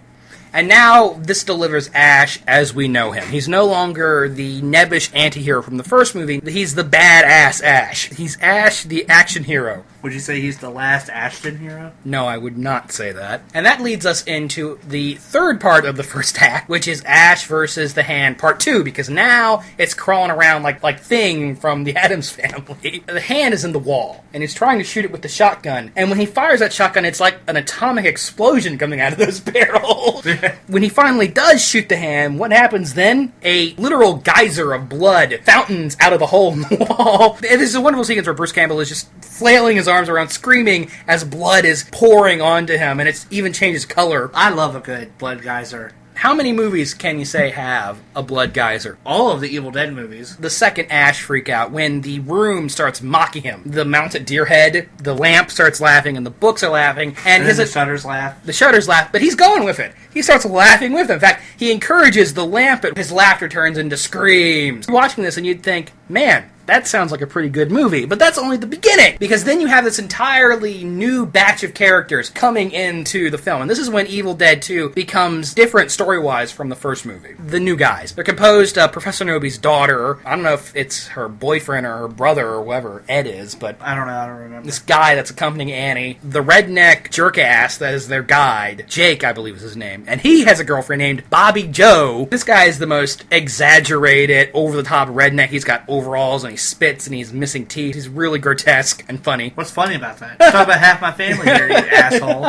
And now this delivers Ash as we know him. He's no longer the nebbish anti-hero from the first movie. He's the badass Ash. He's Ash, the action hero. Would you say he's the last Ashton hero? No, I would not say that. And that leads us into the third part of the first act, which is Ash versus the Hand Part 2, because now it's crawling around like Thing from the Addams Family. The hand is in the wall, and he's trying to shoot it with the shotgun. And when he fires that shotgun, it's like an atomic explosion coming out of those barrels. When he finally does shoot the hand, what happens then? A literal geyser of blood fountains out of the hole in the wall. This is a wonderful sequence where Bruce Campbell is just flailing his arms around, screaming as blood is pouring onto him, and it even changes color. I love a good blood geyser. How many movies can you say have a blood geyser? All of the Evil Dead movies. The second Ash freak out, when the room starts mocking him. The mounted deer head, the lamp starts laughing, and the books are laughing. And the shutters laugh. The shutters laugh, but he's going with it. He starts laughing with them. In fact, he encourages the lamp, but his laughter turns into screams. You're watching this and you'd think, man, that sounds like a pretty good movie. But that's only the beginning, because then you have this entirely new batch of characters coming into the film. And this is when Evil Dead 2 becomes different story-wise from the first movie. The new guys. They're composed of Professor Noby's daughter. I don't know if it's her boyfriend or her brother or whoever Ed is, but I don't remember. This guy that's accompanying Annie. The redneck jerk-ass that is their guide. Jake, I believe is his name. And he has a girlfriend named Bobby Joe. This guy is the most exaggerated, over-the-top redneck. He's got overalls and he spits and he's missing teeth. He's really grotesque and funny. What's funny about that? Talk about half my family here, you asshole.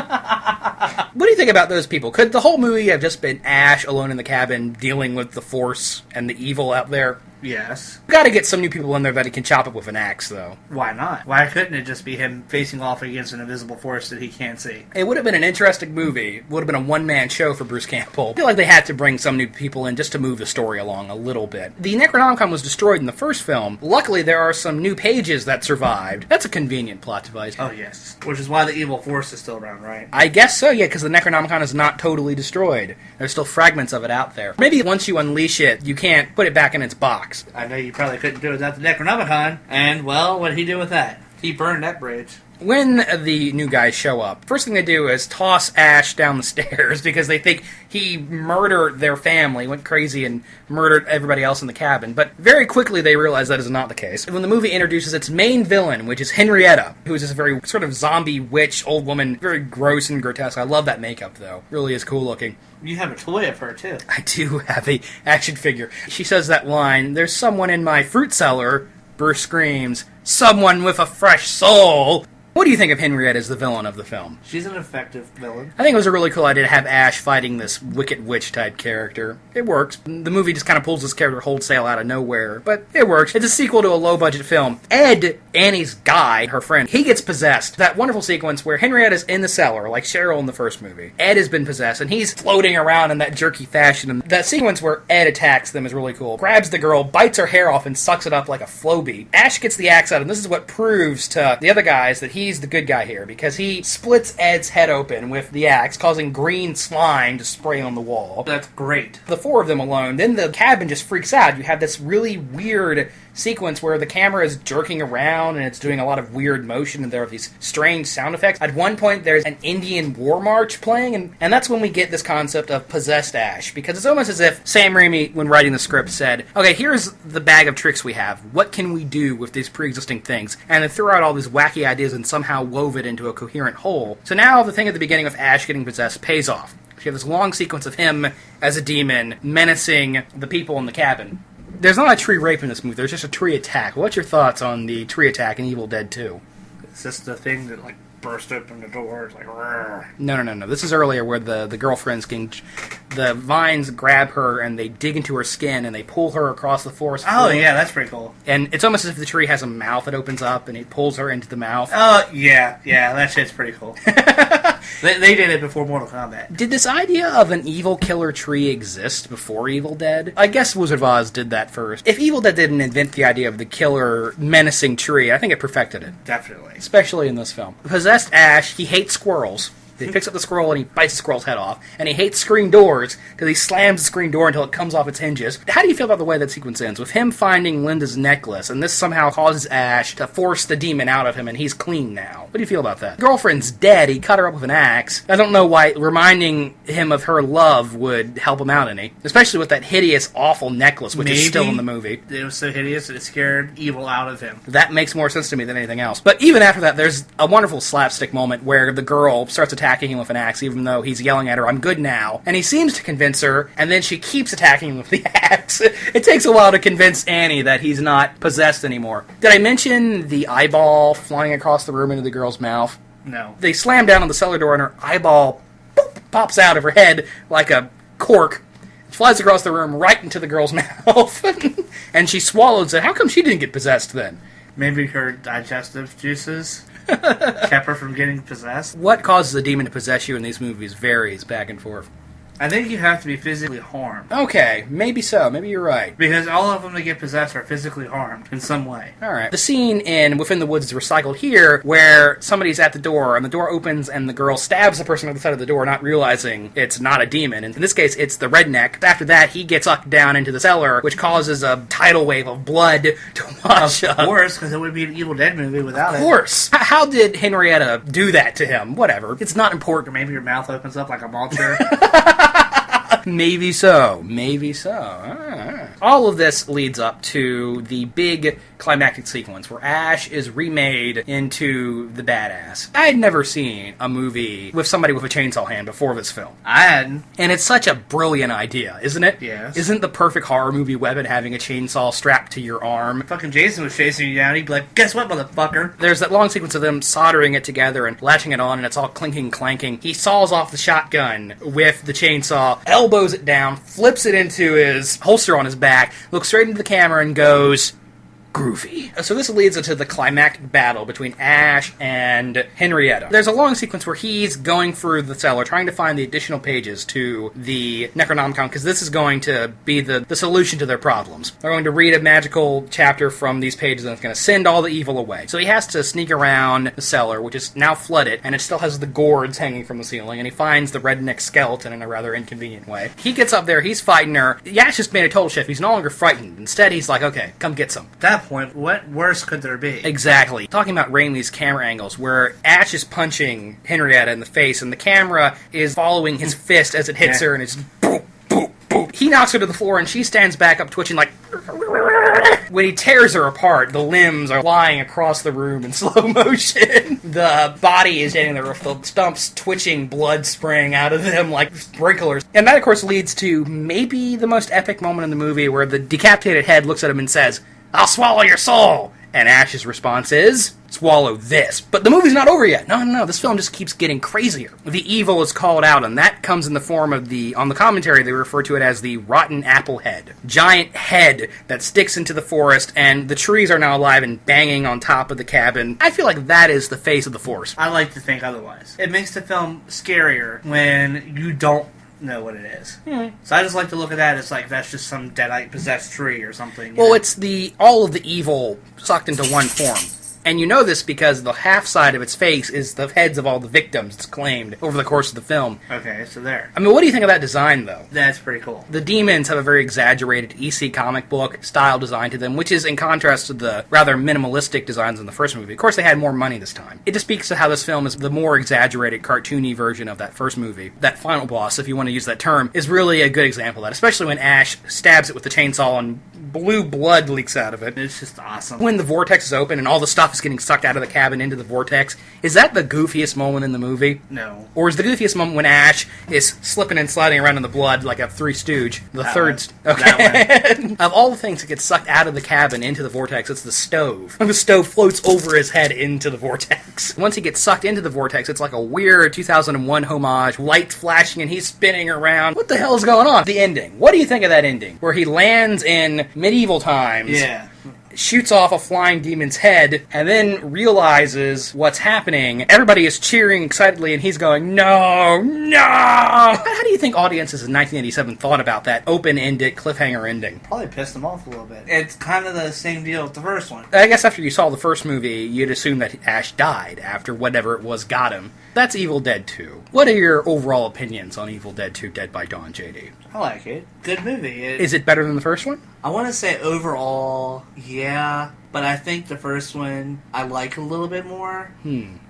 What do you think about those people? Could the whole movie have just been Ash alone in the cabin dealing with the Force and the evil out there? Yes. Got to get some new people in there that he can chop up with an axe, though. Why not? Why couldn't it just be him facing off against an invisible force that he can't see? It would have been an interesting movie. It would have been a one-man show for Bruce Campbell. I feel like they had to bring some new people in just to move the story along a little bit. The Necronomicon was destroyed in the first film. Luckily, there are some new pages that survived. That's a convenient plot device. Oh, yes. Which is why the evil force is still around, right? I guess so, yeah, because the Necronomicon is not totally destroyed. There's still fragments of it out there. Maybe once you unleash it, you can't put it back in its box. I know you probably couldn't do it without the Necronomicon, and, well, what did he do with that? He burned that bridge. When the new guys show up, first thing they do is toss Ash down the stairs because they think he murdered their family, went crazy and murdered everybody else in the cabin. But very quickly they realize that is not the case. When the movie introduces its main villain, which is Henrietta, who is this very sort of zombie witch old woman, very gross and grotesque. I love that makeup, though. Really is cool looking. You have a toy of her, too. I do have a action figure. She says that line, "There's someone in my fruit cellar." Bruce screams, "Someone with a fresh soul!" What do you think of Henrietta as the villain of the film? She's an effective villain. I think it was a really cool idea to have Ash fighting this Wicked Witch type character. It works. The movie just kind of pulls this character wholesale out of nowhere, but it works. It's a sequel to a low-budget film. Ed, Annie's guy, her friend, he gets possessed. That wonderful sequence where Henrietta's in the cellar, like Cheryl in the first movie. Ed has been possessed, and he's floating around in that jerky fashion. And that sequence where Ed attacks them is really cool. Grabs the girl, bites her hair off, and sucks it up like a Flowbee. Ash gets the axe out, and this is what proves to the other guys that he's the good guy here, because he splits Ed's head open with the axe, causing green slime to spray on the wall. That's great. The four of them alone. Then the cabin just freaks out. You have this really weird sequence where the camera is jerking around and it's doing a lot of weird motion and there are these strange sound effects. At one point there's an Indian war march playing, and that's when we get this concept of possessed Ash, because it's almost as if Sam Raimi, when writing the script, said, okay, here's the bag of tricks we have. What can we do with these pre-existing things? And then threw out all these wacky ideas and somehow wove it into a coherent whole. So now the thing at the beginning of Ash getting possessed pays off. You have this long sequence of him as a demon menacing the people in the cabin. There's not a tree rape in this movie, there's just a tree attack. What's your thoughts on the tree attack in Evil Dead 2? Is this the thing that, like, burst open the door? It's like, rrr. No. This is earlier where the girlfriends can... The vines grab her and they dig into her skin and they pull her across the forest floor. Oh, yeah, that's pretty cool. And it's almost as if the tree has a mouth that opens up and it pulls her into the mouth. Oh, yeah, that shit's pretty cool. They did it before Mortal Kombat. Did this idea of an evil killer tree exist before Evil Dead? I guess Wizard of Oz did that first. If Evil Dead didn't invent the idea of the killer menacing tree, I think it perfected it. Definitely. Especially in this film. Possessed Ash, he hates squirrels. He picks up the squirrel and he bites the squirrel's head off. And he hates screen doors because he slams the screen door until it comes off its hinges. How do you feel about the way that sequence ends? With him finding Linda's necklace, and this somehow causes Ash to force the demon out of him, and he's clean now. What do you feel about that? Girlfriend's dead. He cut her up with an axe. I don't know why reminding him of her love would help him out any. Especially with that hideous, awful necklace, which is still in the movie. It was so hideous that it scared evil out of him. That makes more sense to me than anything else. But even after that, there's a wonderful slapstick moment where the girl starts attacking him with an axe, even though he's yelling at her, "I'm good now." And he seems to convince her, and then she keeps attacking him with the axe. It takes a while to convince Annie that he's not possessed anymore. Did I mention the eyeball flying across the room into the girl's mouth? No. They slam down on the cellar door, and her eyeball pops out of her head like a cork. Flies across the room right into the girl's mouth. And she swallows it. How come she didn't get possessed then? Maybe her digestive juices kept her from getting possessed. What causes a demon to possess you in these movies varies back and forth. I think you have to be physically harmed. Okay, maybe so. Maybe you're right. Because all of them that get possessed are physically harmed in some way. Alright. The scene in Within the Woods is recycled here, where somebody's at the door, and the door opens, and the girl stabs the person on the side of the door, not realizing it's not a demon. And in this case, it's the redneck. After that, he gets sucked down into the cellar, which causes a tidal wave of blood to wash up. Of course, because it would be an Evil Dead movie without it. Of course. How did Henrietta do that to him? Whatever. It's not important. Or maybe your mouth opens up like a vulture. Maybe so. Maybe so. All of this leads up to the big climactic sequence where Ash is remade into the badass. I had never seen a movie with somebody with a chainsaw hand before this film. I hadn't. And it's such a brilliant idea, isn't it? Yes. Isn't the perfect horror movie weapon having a chainsaw strapped to your arm? Fucking Jason was chasing you down. He'd be like, guess what, motherfucker? There's that long sequence of them soldering it together and latching it on, and it's all clinking, clanking. He saws off the shotgun with the chainsaw, elbows it down, flips it into his holster on his back, looks straight into the camera and goes, groovy. So this leads into the climactic battle between Ash and Henrietta. There's a long sequence where he's going through the cellar trying to find the additional pages to the Necronomicon, because this is going to be the solution to their problems. They're going to read a magical chapter from these pages and it's going to send all the evil away. So he has to sneak around the cellar, which is now flooded, and it still has the gourds hanging from the ceiling, and he finds the redneck skeleton in a rather inconvenient way. He gets up there, he's fighting her. Ash just made a total shift. He's no longer frightened. Instead, he's like, okay, come get some. That that point, what worse could there be? Exactly. Talking about Raimi's camera angles, where Ash is punching Henrietta in the face, and the camera is following his fist as it hits her, and it's boop, boop, boop. He knocks her to the floor, and she stands back up, twitching like... When he tears her apart, the limbs are flying across the room in slow motion. The body is hitting the roof, the stumps twitching, blood spraying out of them like sprinklers. And that, of course, leads to maybe the most epic moment in the movie, where the decapitated head looks at him and says, "I'll swallow your soul!" And Ash's response is, "Swallow this." But the movie's not over yet. No, this film just keeps getting crazier. The evil is called out, and that comes in the form of on the commentary, they refer to it as the rotten apple head. Giant head that sticks into the forest, and the trees are now alive and banging on top of the cabin. I feel like that is the face of the forest. I like to think otherwise. It makes the film scarier when you don't know what it is. So I just like to look at that as like that's just some deadite possessed tree or something. Well, it's all of the evil sucked into one form. And you know this because the half side of its face is the heads of all the victims it's claimed over the course of the film. Okay, so there. I mean, what do you think of that design, though? That's pretty cool. The demons have a very exaggerated EC comic book style design to them, which is in contrast to the rather minimalistic designs in the first movie. Of course, they had more money this time. It just speaks to how this film is the more exaggerated, cartoony version of that first movie. That final boss, if you want to use that term, is really a good example of that, especially when Ash stabs it with the chainsaw and blue blood leaks out of it. It's just awesome. When the vortex is open and all the stuff is getting sucked out of the cabin into the vortex, is that the goofiest moment in the movie? No. Or is the goofiest moment when Ash is slipping and sliding around in the blood like a Three Stooge? Okay. Of all the things that get sucked out of the cabin into the vortex, it's the stove. And the stove floats over his head into the vortex. Once he gets sucked into the vortex, it's like a weird 2001 homage, lights flashing and he's spinning around. What the hell is going on? The ending. What do you think of that ending? Where he lands in medieval times. Yeah. Shoots off a flying demon's head, and then realizes what's happening. Everybody is cheering excitedly, and he's going, "No, no!" How do you think audiences in 1987 thought about that open-ended cliffhanger ending? Probably pissed them off a little bit. It's kind of the same deal with the first one. I guess after you saw the first movie, you'd assume that Ash died after whatever it was got him. That's Evil Dead 2. What are your overall opinions on Evil Dead 2 Dead by Dawn, JD? I like it. Good movie. Is it better than the first one? I want to say overall, yeah, but I think the first one I like a little bit more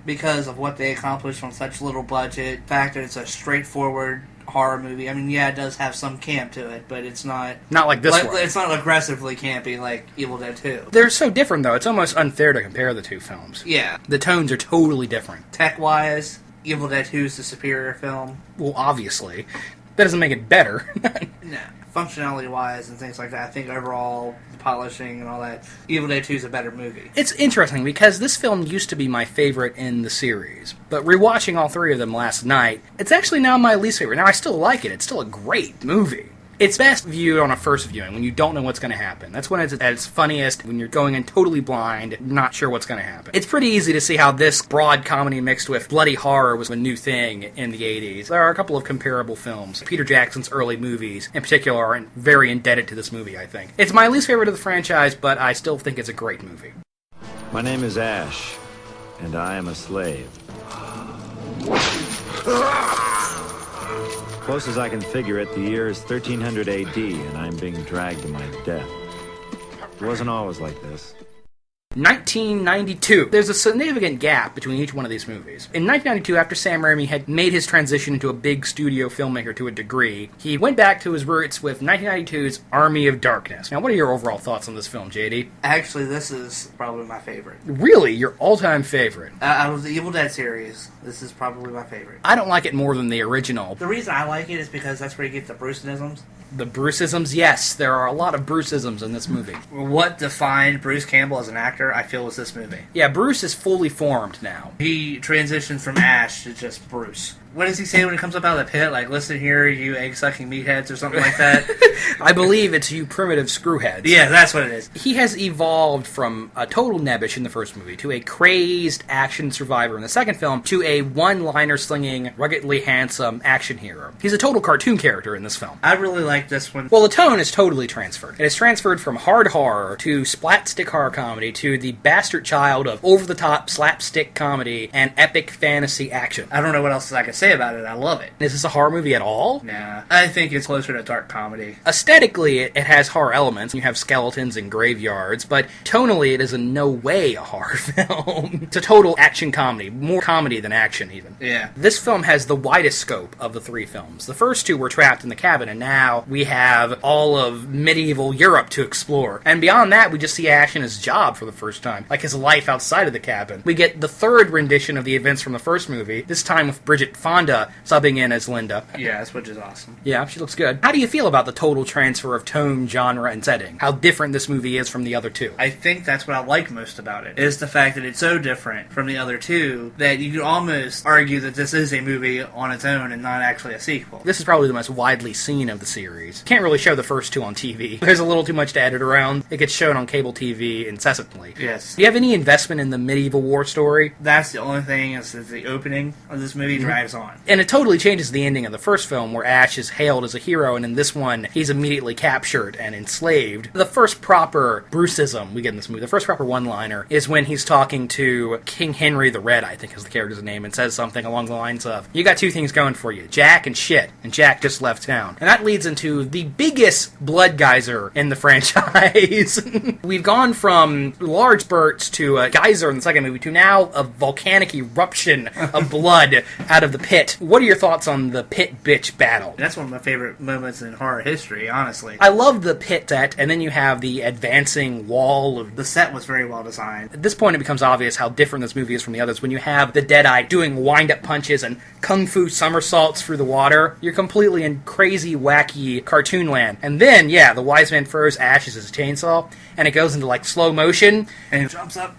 because of what they accomplished on such little budget. The fact that it's a straightforward horror movie. I mean, yeah, it does have some camp to it, but it's not like this one. It's not aggressively campy like Evil Dead 2. They're so different, though. It's almost unfair to compare the two films. Yeah. The tones are totally different. Tech-wise, Evil Dead 2 is the superior film. Well, obviously. That doesn't make it better. No. Functionality-wise and things like that, I think overall, the polishing and all that, Evil Dead 2 is a better movie. It's interesting because this film used to be my favorite in the series, but rewatching all three of them last night, it's actually now my least favorite. Now, I still like it. It's still a great movie. It's best viewed on a first viewing when you don't know what's going to happen. That's when it's at its funniest, when you're going in totally blind, not sure what's going to happen. It's pretty easy to see how this broad comedy mixed with bloody horror was a new thing in the 80s. There are a couple of comparable films. Peter Jackson's early movies, in particular, are very indebted to this movie, I think. It's my least favorite of the franchise, but I still think it's a great movie. My name is Ash, and I am a slave. Close as I can figure it, the year is 1300 AD, and I'm being dragged to my death. It wasn't always like this. 1992. There's a significant gap between each one of these movies. In 1992, after Sam Raimi had made his transition into a big studio filmmaker to a degree, he went back to his roots with 1992's Army of Darkness. Now, what are your overall thoughts on this film, JD? Actually, this is probably my favorite. Really? Your all-time favorite? Out of the Evil Dead series, this is probably my favorite. I don't like it more than the original. The reason I like it is because that's where you get the Bruceisms. The Bruceisms? Yes, there are a lot of Bruceisms in this movie. What defined Bruce Campbell as an actor, I feel, was this movie. Yeah, Bruce is fully formed now. He transitioned from Ash to just Bruce. What does he say when he comes up out of the pit? Like, listen here, you egg-sucking meatheads, or something like that? I believe it's you primitive screwheads. Yeah, that's what it is. He has evolved from a total nebbish in the first movie to a crazed action survivor in the second film to a one-liner slinging, ruggedly handsome action hero. He's a total cartoon character in this film. I really like this one. Well, the tone is totally transferred. It is transferred from hard horror to splat-stick horror comedy to the bastard child of over-the-top slapstick comedy and epic fantasy action. I don't know what else I could say about it. I love it. Is this a horror movie at all? Nah, I think it's closer to dark comedy. Aesthetically, it has horror elements. You have skeletons and graveyards, but tonally, it is in no way a horror film. It's a total action comedy. More comedy than action, even. Yeah. This film has the widest scope of the three films. The first two were trapped in the cabin, and now we have all of medieval Europe to explore. And beyond that, we just see Ash in his job for the first time, like his life outside of the cabin. We get the third rendition of the events from the first movie, this time with Bridget Fonda subbing in as Linda. Yes, which is awesome. Yeah, she looks good. How do you feel about the total transfer of tone, genre, and setting? How different this movie is from the other two? I think that's what I like most about it, is the fact that it's so different from the other two that you could almost argue that this is a movie on its own and not actually a sequel. This is probably the most widely seen of the series. Can't really show the first two on TV. There's a little too much to edit around. It gets shown on cable TV incessantly. Yes. Do you have any investment in the medieval war story? That's the only thing, is that the opening of this movie drags on. And it totally changes the ending of the first film, where Ash is hailed as a hero, and in this one, he's immediately captured and enslaved. The first proper Bruceism we get in this movie, the first proper one-liner, is when he's talking to King Henry the Red, I think is the character's name, and says something along the lines of, "You got two things going for you, Jack and shit," and Jack just left town. And that leads into the biggest blood geyser in the franchise. We've gone from large spurts to a geyser in the second movie to now a volcanic eruption of blood out of the pit. What are your thoughts on the pit bitch battle? That's one of my favorite moments in horror history, honestly. I love the pit set, and then you have the advancing wall of... The set was very well designed. At this point, it becomes obvious how different this movie is from the others. When you have the Deadeye doing wind-up punches and kung fu somersaults through the water, you're completely in crazy, wacky cartoon land. And then, yeah, the wise man throws Ash as his chainsaw, and it goes into, like, slow motion. And he jumps up.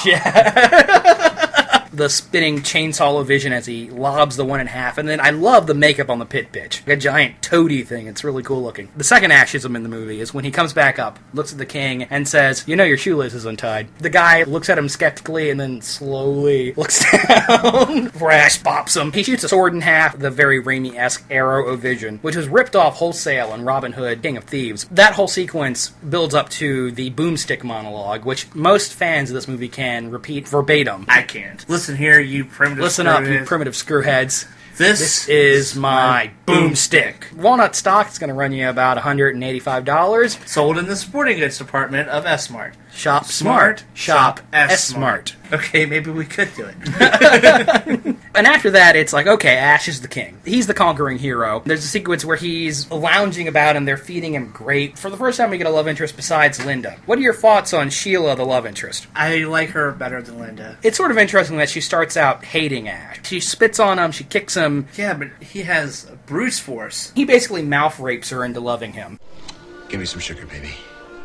Yeah. The spinning chainsaw vision as he lobs the one in half, and then I love the makeup on the pit bitch. Like a giant toady thing, it's really cool looking. The second Ashism in the movie is when he comes back up, looks at the king, and says, "You know your shoelace is untied." The guy looks at him skeptically and then slowly looks down before Ash bops him. He shoots a sword in half, the very Raimi-esque arrow of vision, which was ripped off wholesale in Robin Hood, King of Thieves. That whole sequence builds up to the boomstick monologue, which most fans of this movie can repeat verbatim. I can't. Listen here, you primitive Listen up, you screwheads. primitive screwheads. This is my boomstick. Walnut stock is going to run you about $185. Sold in the sporting goods department of S-Mart. Shop smart. Shop S-Smart. Okay, maybe we could do it. And after that, it's like, okay, Ash is the king. He's the conquering hero. There's a sequence where he's lounging about and they're feeding him grape. For the first time, we get a love interest besides Linda. What are your thoughts on Sheila, the love interest? I like her better than Linda. It's sort of interesting that she starts out hating Ash. She spits on him, she kicks him. Yeah, but he has Bruce force. He basically mouth rapes her into loving him. Give me some sugar, baby.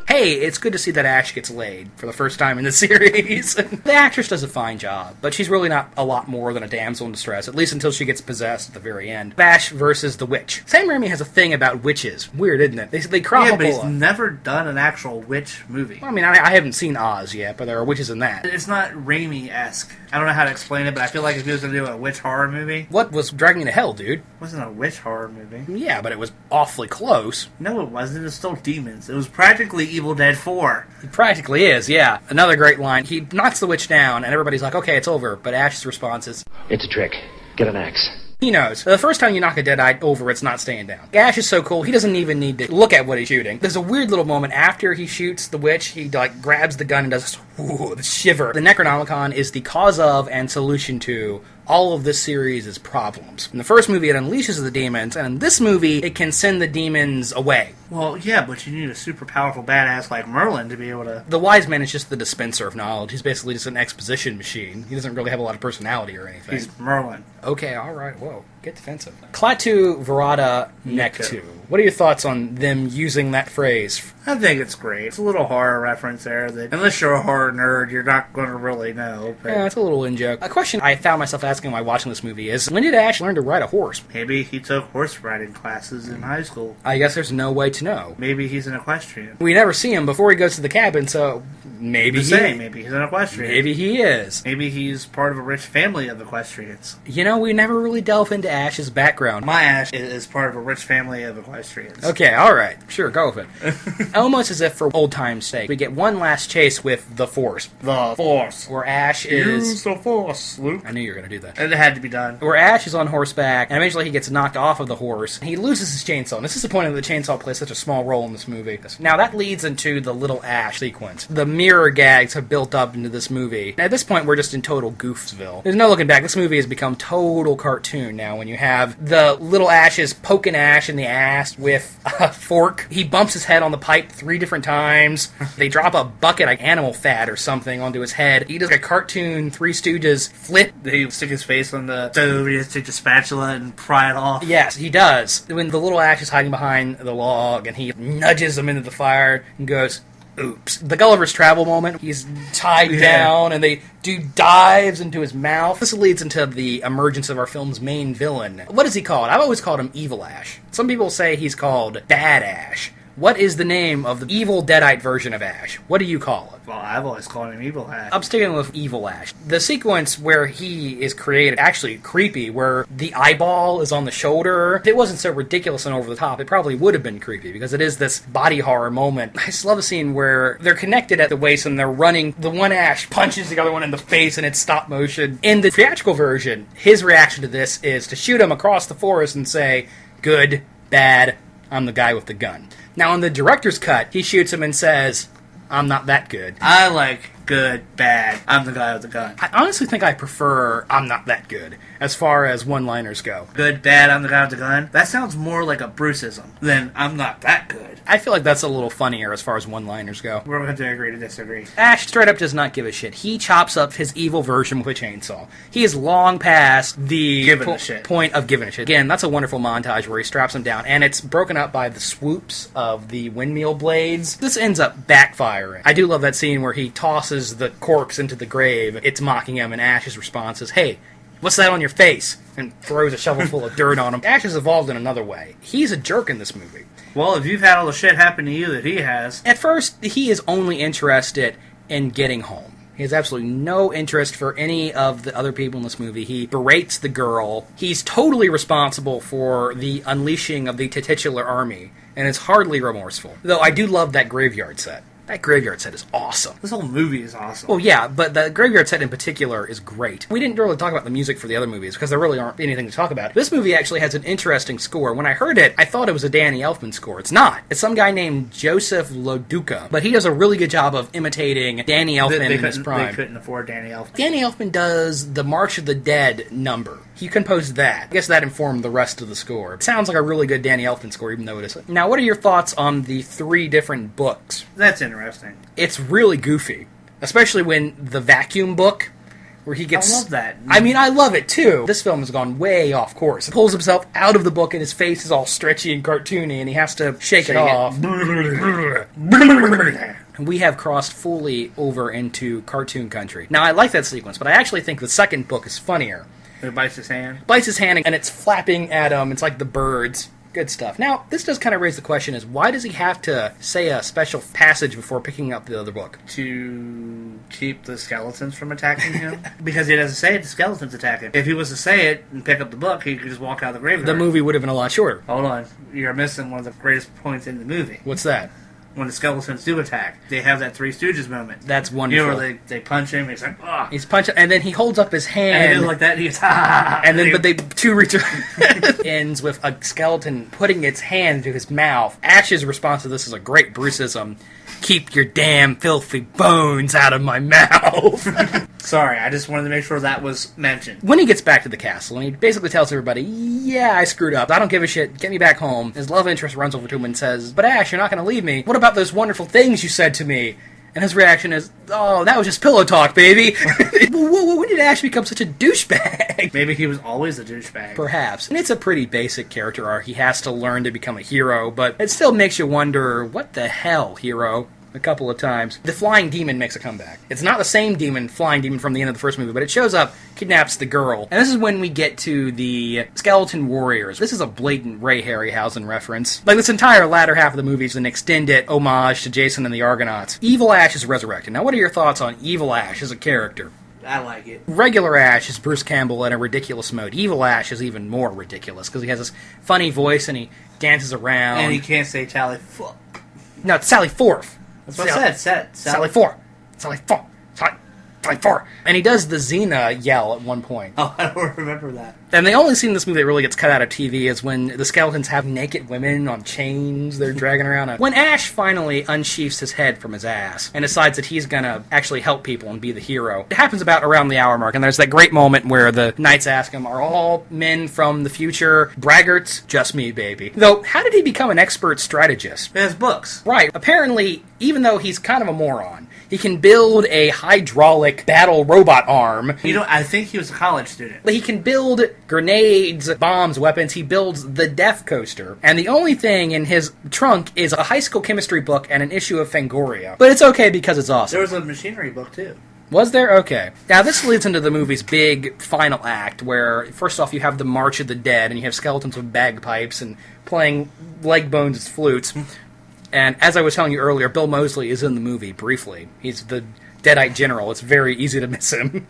Hey, it's good to see that Ash gets laid for the first time in the series. The actress does a fine job, but she's really not a lot more than a damsel in distress, at least until she gets possessed at the very end. Ash versus the witch. Sam Raimi has a thing about witches. Weird, isn't it? They crop Yeah, up but a he's lot. never done an actual witch movie. I mean, I haven't seen Oz yet, but there are witches in that. It's not Raimi-esque. I don't know how to explain it, but I feel like if he was going to do a witch horror movie... What was Dragging You to Hell, dude? It wasn't a witch horror movie. Yeah, but it was awfully close. No, it wasn't. It was still demons. It was practically Evil Dead 4. It practically is, yeah. Another great line. He knocks the witch down, and everybody's like, okay, it's over. But Ash's response is, It's a trick. Get an axe. he knows. The first time you knock a Deadeye over, it's not staying down. Ash is so cool, he doesn't even need to look at what he's shooting. There's a weird little moment after he shoots the witch, he like grabs the gun and does this, ooh, this shiver. The Necronomicon is the cause of and solution to all of this series' problems. In the first movie, it unleashes the demons, and in this movie, it can send the demons away. Well, yeah, but you need a super powerful badass like Merlin to be able to... The wise man is just the dispenser of knowledge. He's basically just an exposition machine. He doesn't really have a lot of personality or anything. He's Merlin. Okay, alright, whoa. Get defensive. Klaatu Verada Nektu. What are your thoughts on them using that phrase? I think it's great. It's a little horror reference there that, unless you're a horror nerd, you're not going to really know. But Yeah, it's a little in-joke. A question I found myself asking while watching this movie is, when did Ash learn to ride a horse? maybe he took horse riding classes in high school. I guess there's no way to know. Maybe he's an equestrian. We never see him before he goes to the cabin, so maybe Just saying, maybe he's an equestrian. Maybe he is. Maybe he's part of a rich family of equestrians. You know, we never really delve into Ash's background? My Ash is part of a rich family of equestrians. Okay, alright. Sure, go with it. Almost as if for old time's sake, we get one last chase with the Force. The Force. Where Ash is... Use the Force, Luke. I knew you were going to do that. And it had to be done. Where Ash is on horseback, and eventually he gets knocked off of the horse. He loses his chainsaw. And this is the point of the chainsaw plays such a small role in this movie. Now, that leads into the little Ash sequence. The mirror gags have built up into this movie. At this point, we're just in total goofsville. There's no looking back. This movie has become total cartoon now when you have the little Ashes poking Ash in the ass with a fork. He bumps his head on the pipe 3 different times. They drop a bucket of animal fat or something onto his head. He does a cartoon Three Stooges flip. They stick his face on the stove, he just take the spatula and pry it off. Yes, he does. When the little Ash is hiding behind the log and he nudges him into the fire and goes, oops. The Gulliver's Travel moment, he's tied down and they do dives into his mouth. This leads into the emergence of our film's main villain. What is he called? I've always called him Evil Ash. Some people say he's called Bad Ash. What is the name of the evil Deadite version of Ash? What do you call it? Well, I've always called him Evil Ash. I'm sticking with Evil Ash. The sequence where he is created, actually creepy, where the eyeball is on the shoulder. If it wasn't so ridiculous and over the top, it probably would have been creepy, because it is this body horror moment. I just love the scene where they're connected at the waist and they're running. The one Ash punches the other one in the face and it's stop motion. In the theatrical version, his reaction to this is to shoot him across the forest and say, good, bad, I'm the guy with the gun. Now, in the director's cut, he shoots him and says, I'm not that good. I like good, bad, I'm the guy with the gun. I honestly think I prefer I'm not that good, as far as one-liners go. Good, bad, I'm the guy with the gun? That sounds more like a Bruceism than I'm not that good. I feel like that's a little funnier as far as one-liners go. We're going to agree to disagree. Ash straight up does not give a shit. He chops up his evil version with a chainsaw. He is long past the point of giving a shit. Again, that's a wonderful montage where he straps him down, and it's broken up by the swoops of the windmill blades. This ends up backfiring. I do love that scene where he tosses the corpse into the grave. It's mocking him, and Ash's response is, hey, what's that on your face? And throws a shovel full of dirt on him. Ash has evolved in another way. He's a jerk in this movie. Well, if you've had all the shit happen to you that he has... At first, he is only interested in getting home. He has absolutely no interest for any of the other people in this movie. He berates the girl. He's totally responsible for the unleashing of the titular army, and is hardly remorseful. Though I do love that graveyard set. That graveyard set is awesome. This whole movie is awesome. Well, yeah, but the graveyard set in particular is great. We didn't really talk about the music for the other movies, because there really aren't anything to talk about. This movie actually has an interesting score. When I heard it, I thought it was a Danny Elfman score. It's not. It's some guy named Joseph Loduca, but he does a really good job of imitating Danny Elfman in his prime. They couldn't afford Danny Elfman. Danny Elfman does the March of the Dead number. He composed that. I guess that informed the rest of the score. It sounds like a really good Danny Elfman score, even though it isn't. Now, what are your thoughts on the 3 different books? That's interesting. It's really goofy. Especially when the vacuum book, where he gets... I love that. I mean, I love it, too. This film has gone way off course. He pulls himself out of the book, and his face is all stretchy and cartoony, and he has to shake it off. We have crossed fully over into cartoon country. Now, I like that sequence, but I actually think the second book is funnier. He bites his hand? Bites his hand, and it's flapping at him. It's like the birds. Good stuff. Now, this does kind of raise the question is, why does he have to say a special passage before picking up the other book? To keep the skeletons from attacking him? Because he doesn't say it, the skeletons attack him. If he was to say it and pick up the book, he could just walk out of the graveyard. The movie would have been a lot shorter. Hold on. You're missing one of the greatest points in the movie. What's that? When the skeletons do attack, they have that Three Stooges moment. That's wonderful. You know, where they punch him, he's like, ah. He's punching, and then he holds up his hand. And he goes like that, and he goes, ha. And then, but they two return ends with a skeleton putting its hand to his mouth. Ash's response to this is a great Bruceism. Keep your damn filthy bones out of my mouth. Sorry, I just wanted to make sure that was mentioned. When he gets back to the castle, and he basically tells everybody, yeah, I screwed up. I don't give a shit. Get me back home. His love interest runs over to him and says, but Ash, you're not going to leave me. What about those wonderful things you said to me? And his reaction is, oh, that was just pillow talk, baby. When did Ash become such a douchebag? Maybe he was always a douchebag. Perhaps. And it's a pretty basic character arc. He has to learn to become a hero, but it still makes you wonder, what the hell, hero? A couple of times. The flying demon makes a comeback. It's not the same flying demon from the end of the first movie, but it shows up, kidnaps the girl. And this is when we get to the skeleton warriors. This is a blatant Ray Harryhausen reference. Like, this entire latter half of the movie is an extended homage to Jason and the Argonauts. Evil Ash is resurrected. Now, what are your thoughts on Evil Ash as a character? I like it. Regular Ash is Bruce Campbell in a ridiculous mode. Evil Ash is even more ridiculous because he has this funny voice and he dances around. And he can't say tally fuck. No, it's Sally Forth. That's what I said. Sally Forth. Sally Forth. Sally Forth. And he does the Xena yell at one point. Oh, I don't remember that. And the only scene in this movie that really gets cut out of TV is when the skeletons have naked women on chains they're dragging around. When Ash finally unsheaths his head from his ass and decides that he's gonna actually help people and be the hero, it happens about around the hour mark, and there's that great moment where the knights ask him, are all men from the future braggarts? Just me, baby. Though, how did he become an expert strategist? He has books. Right. Apparently, even though he's kind of a moron, he can build a hydraulic battle robot arm. You know, I think he was a college student. He can build grenades, bombs, weapons. He builds the Death Coaster. And the only thing in his trunk is a high school chemistry book and an issue of Fangoria. But it's okay because it's awesome. There was a machinery book, too. Was there? Okay. Now, this leads into the movie's big final act, where, first off, you have the March of the Dead, and you have skeletons with bagpipes and playing leg bones as flutes. And as I was telling you earlier, Bill Moseley is in the movie, briefly. He's the Deadite general. It's very easy to miss him.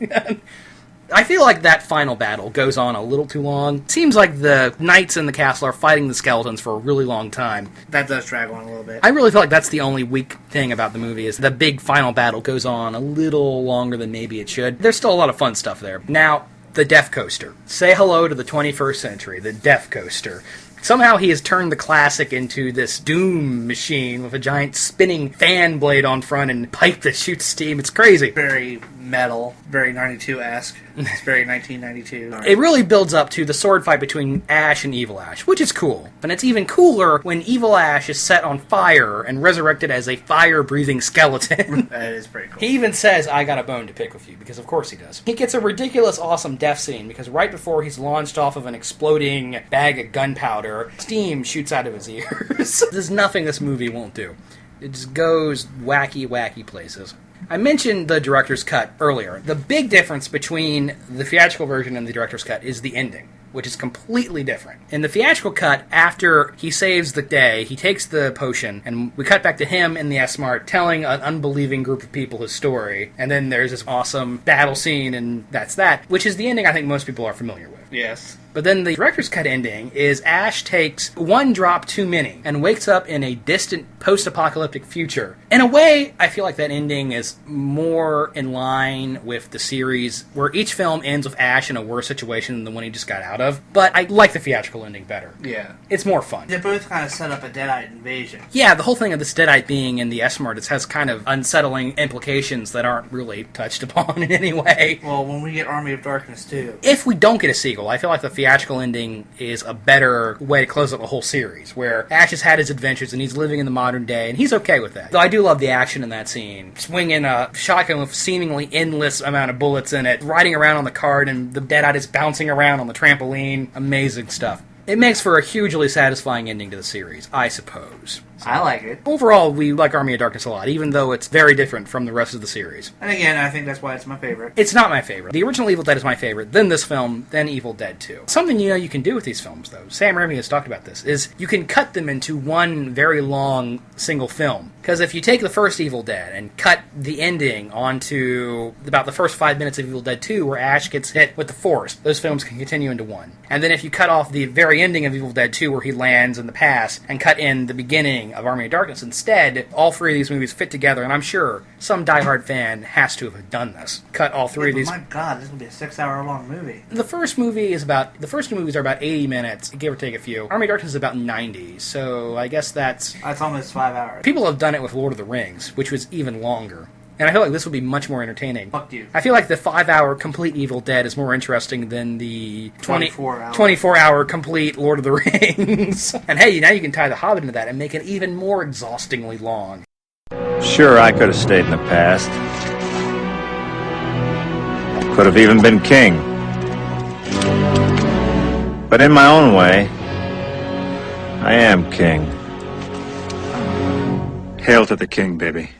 I feel like that final battle goes on a little too long. It seems like the knights in the castle are fighting the skeletons for a really long time. That does drag on a little bit. I really feel like that's the only weak thing about the movie, is the big final battle goes on a little longer than maybe it should. There's still a lot of fun stuff there. Now, the Death Coaster. Say hello to the 21st century, the Death Coaster. Somehow he has turned the classic into this doom machine with a giant spinning fan blade on front and pipe that shoots steam. It's crazy. Very metal, very 92-esque. It's very 1992. It really builds up to the sword fight between Ash and Evil Ash, which is cool. And it's even cooler when Evil Ash is set on fire and resurrected as a fire-breathing skeleton. That is pretty cool. He even says, I got a bone to pick with you, because of course he does. He gets a ridiculous, awesome death scene, because right before he's launched off of an exploding bag of gunpowder, steam shoots out of his ears. There's nothing this movie won't do. It just goes wacky, wacky places. I mentioned the director's cut earlier. The big difference between the theatrical version and the director's cut is the ending, which is completely different. In the theatrical cut, after he saves the day, he takes the potion, and we cut back to him in the S-Mart telling an unbelieving group of people his story, and then there's this awesome battle scene, and that's that, which is the ending I think most people are familiar with. Yes. But then the director's cut ending is Ash takes one drop too many and wakes up in a distant post-apocalyptic future. In a way, I feel like that ending is more in line with the series, where each film ends with Ash in a worse situation than the one he just got out of. But I like the theatrical ending better. Yeah. It's more fun. They both kind of set up a Deadite invasion. Yeah, the whole thing of this Deadite being in the S-Mart, it has kind of unsettling implications that aren't really touched upon in any way. Well, when we get Army of Darkness too. If we don't get a sequel, I feel like the theatrical ending is a better way to close out the whole series, where Ash has had his adventures and he's living in the modern day, and he's okay with that. Though I do love the action in that scene. Swinging a shotgun with seemingly endless amount of bullets in it, riding around on the cart, and the Deadite is bouncing around on the trampoline. Amazing stuff. It makes for a hugely satisfying ending to the series, I suppose. So, I like it. Overall, we like Army of Darkness a lot, even though it's very different from the rest of the series. And again, I think that's why it's my favorite. It's not my favorite. The original Evil Dead is my favorite, then this film, then Evil Dead 2. Something you can do with these films, though, Sam Raimi has talked about this, is you can cut them into one very long single film. Because if you take the first Evil Dead and cut the ending onto about the first 5 minutes of Evil Dead 2, where Ash gets hit with the Force, those films can continue into one. And then if you cut off the very ending of Evil Dead 2, where he lands in the past, and cut in the beginning of Army of Darkness instead, all three of these movies fit together, and I'm sure some diehard fan has to have done this. Cut all three of these. My God, this will be a 6-hour long movie. The first two movies are about 80 minutes, give or take a few. Army of Darkness is about 90, so I guess that's almost 5 hours. People have done it with Lord of the Rings, which was even longer. And I feel like this would be much more entertaining. Fuck you. I feel like the 5-hour complete Evil Dead is more interesting than the 24-hour complete Lord of the Rings. And hey, now you can tie The Hobbit into that and make it even more exhaustingly long. Sure, I could have stayed in the past. Could have even been king. But in my own way, I am king. Hail to the king, baby.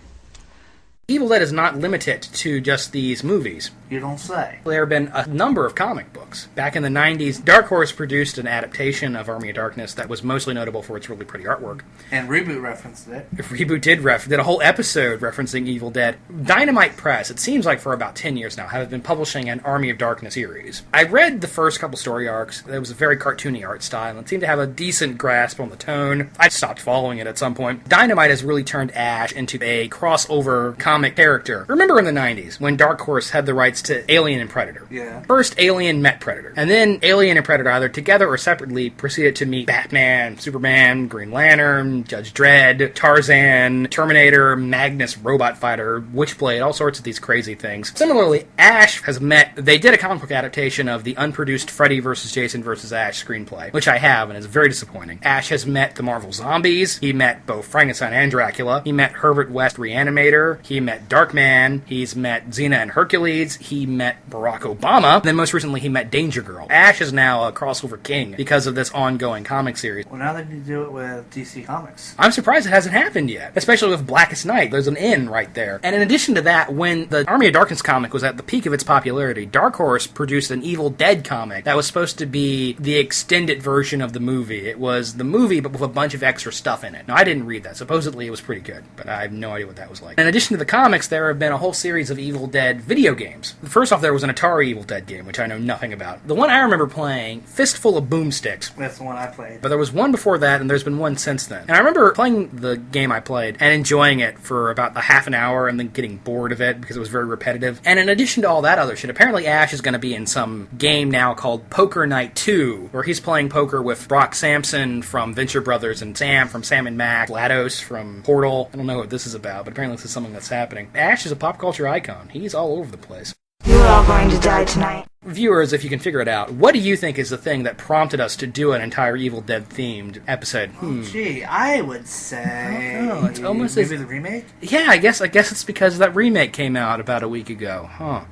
Evil Dead is not limited to just these movies. You don't say. There have been a number of comic books. books. Back in the 90s, Dark Horse produced an adaptation of Army of Darkness that was mostly notable for its really pretty artwork. And Reboot referenced it. Reboot did a whole episode referencing Evil Dead. Dynamite Press, it seems like for about 10 years now, have been publishing an Army of Darkness series. I read the first couple story arcs. It was a very cartoony art style and seemed to have a decent grasp on the tone. I stopped following it at some point. Dynamite has really turned Ash into a crossover comic character. Remember in the 90s when Dark Horse had the rights to Alien and Predator? Yeah. First, Alien met Predator. And then Alien and Predator, either together or separately, proceeded to meet Batman, Superman, Green Lantern, Judge Dredd, Tarzan, Terminator, Magnus, Robot Fighter, Witchblade, all sorts of these crazy things. Similarly, Ash has met... They did a comic book adaptation of the unproduced Freddy vs. Jason vs. Ash screenplay, which I have, and is very disappointing. Ash has met the Marvel Zombies. He met both Frankenstein and Dracula. He met Herbert West Reanimator. He met Darkman. He's met Xena and Hercules. He met Barack Obama. And then most recently, he met Danger Girl. Ash is now a crossover king because of this ongoing comic series. Well, now they need to do it with DC Comics. I'm surprised it hasn't happened yet, especially with Blackest Night. There's an N right there. And in addition to that, when the Army of Darkness comic was at the peak of its popularity, Dark Horse produced an Evil Dead comic that was supposed to be the extended version of the movie. It was the movie, but with a bunch of extra stuff in it. Now, I didn't read that. Supposedly, it was pretty good, but I have no idea what that was like. In addition to the comics, there have been a whole series of Evil Dead video games. First off, there was an Atari Evil Dead game, which I know nothing about. The one I remember playing, Fistful of Boomsticks. That's the one I played. But there was one before that, and there's been one since then. And I remember playing the game I played and enjoying it for about a half an hour and then getting bored of it because it was very repetitive. And in addition to all that other shit, apparently Ash is going to be in some game now called Poker Night 2, where he's playing poker with Brock Sampson from Venture Brothers and Sam from Sam and Max, GLaDOS from Portal. I don't know what this is about, but apparently this is something that's happening. Ash is a pop culture icon. He's all over the place. You're all going to die tonight. Viewers, if you can figure it out, what do you think is the thing that prompted us to do an entire Evil Dead themed episode? Gee, I would say... Oh, it's almost maybe the remake? Yeah, I guess it's because that remake came out about a week ago. Huh.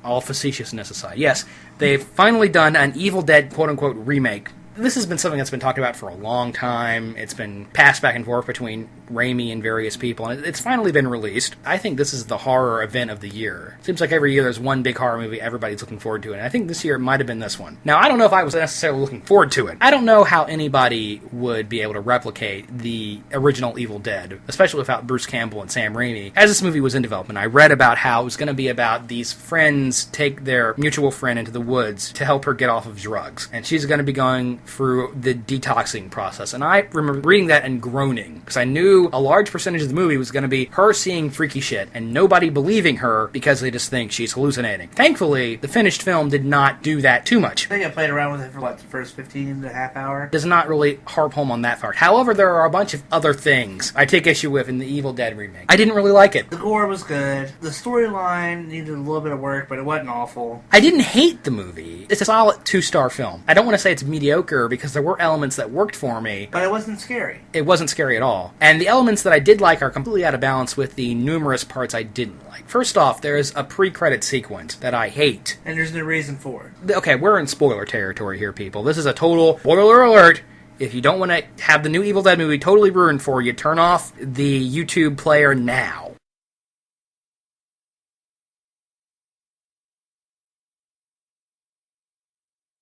All facetiousness aside. Yes, they've finally done an Evil Dead quote-unquote remake. This has been something that's been talked about for a long time. It's been passed back and forth between Raimi and various people, and it's finally been released. I think this is the horror event of the year. Seems like every year there's one big horror movie everybody's looking forward to, and I think this year it might have been this one. Now, I don't know if I was necessarily looking forward to it. I don't know how anybody would be able to replicate the original Evil Dead, especially without Bruce Campbell and Sam Raimi. As this movie was in development, I read about how it was going to be about these friends take their mutual friend into the woods to help her get off of drugs, and she's going to be going through the detoxing process. And I remember reading that and groaning, because I knew a large percentage of the movie was going to be her seeing freaky shit and nobody believing her because they just think she's hallucinating. Thankfully, the finished film did not do that too much. I think I played around with it for, the first 15 and a half hour? Does not really harp home on that part. However, there are a bunch of other things I take issue with in the Evil Dead remake. I didn't really like it. The gore was good. The storyline needed a little bit of work, but it wasn't awful. I didn't hate the movie. It's a solid 2-star film. I don't want to say it's mediocre because there were elements that worked for me. But it wasn't scary. It wasn't scary at all. And the elements that I did like are completely out of balance with the numerous parts I didn't like. First off, there's a pre-credit sequence that I hate. And there's no reason for it. Okay, we're in spoiler territory here, people. This is a total spoiler alert. If you don't want to have the new Evil Dead movie totally ruined for you, turn off the YouTube player now.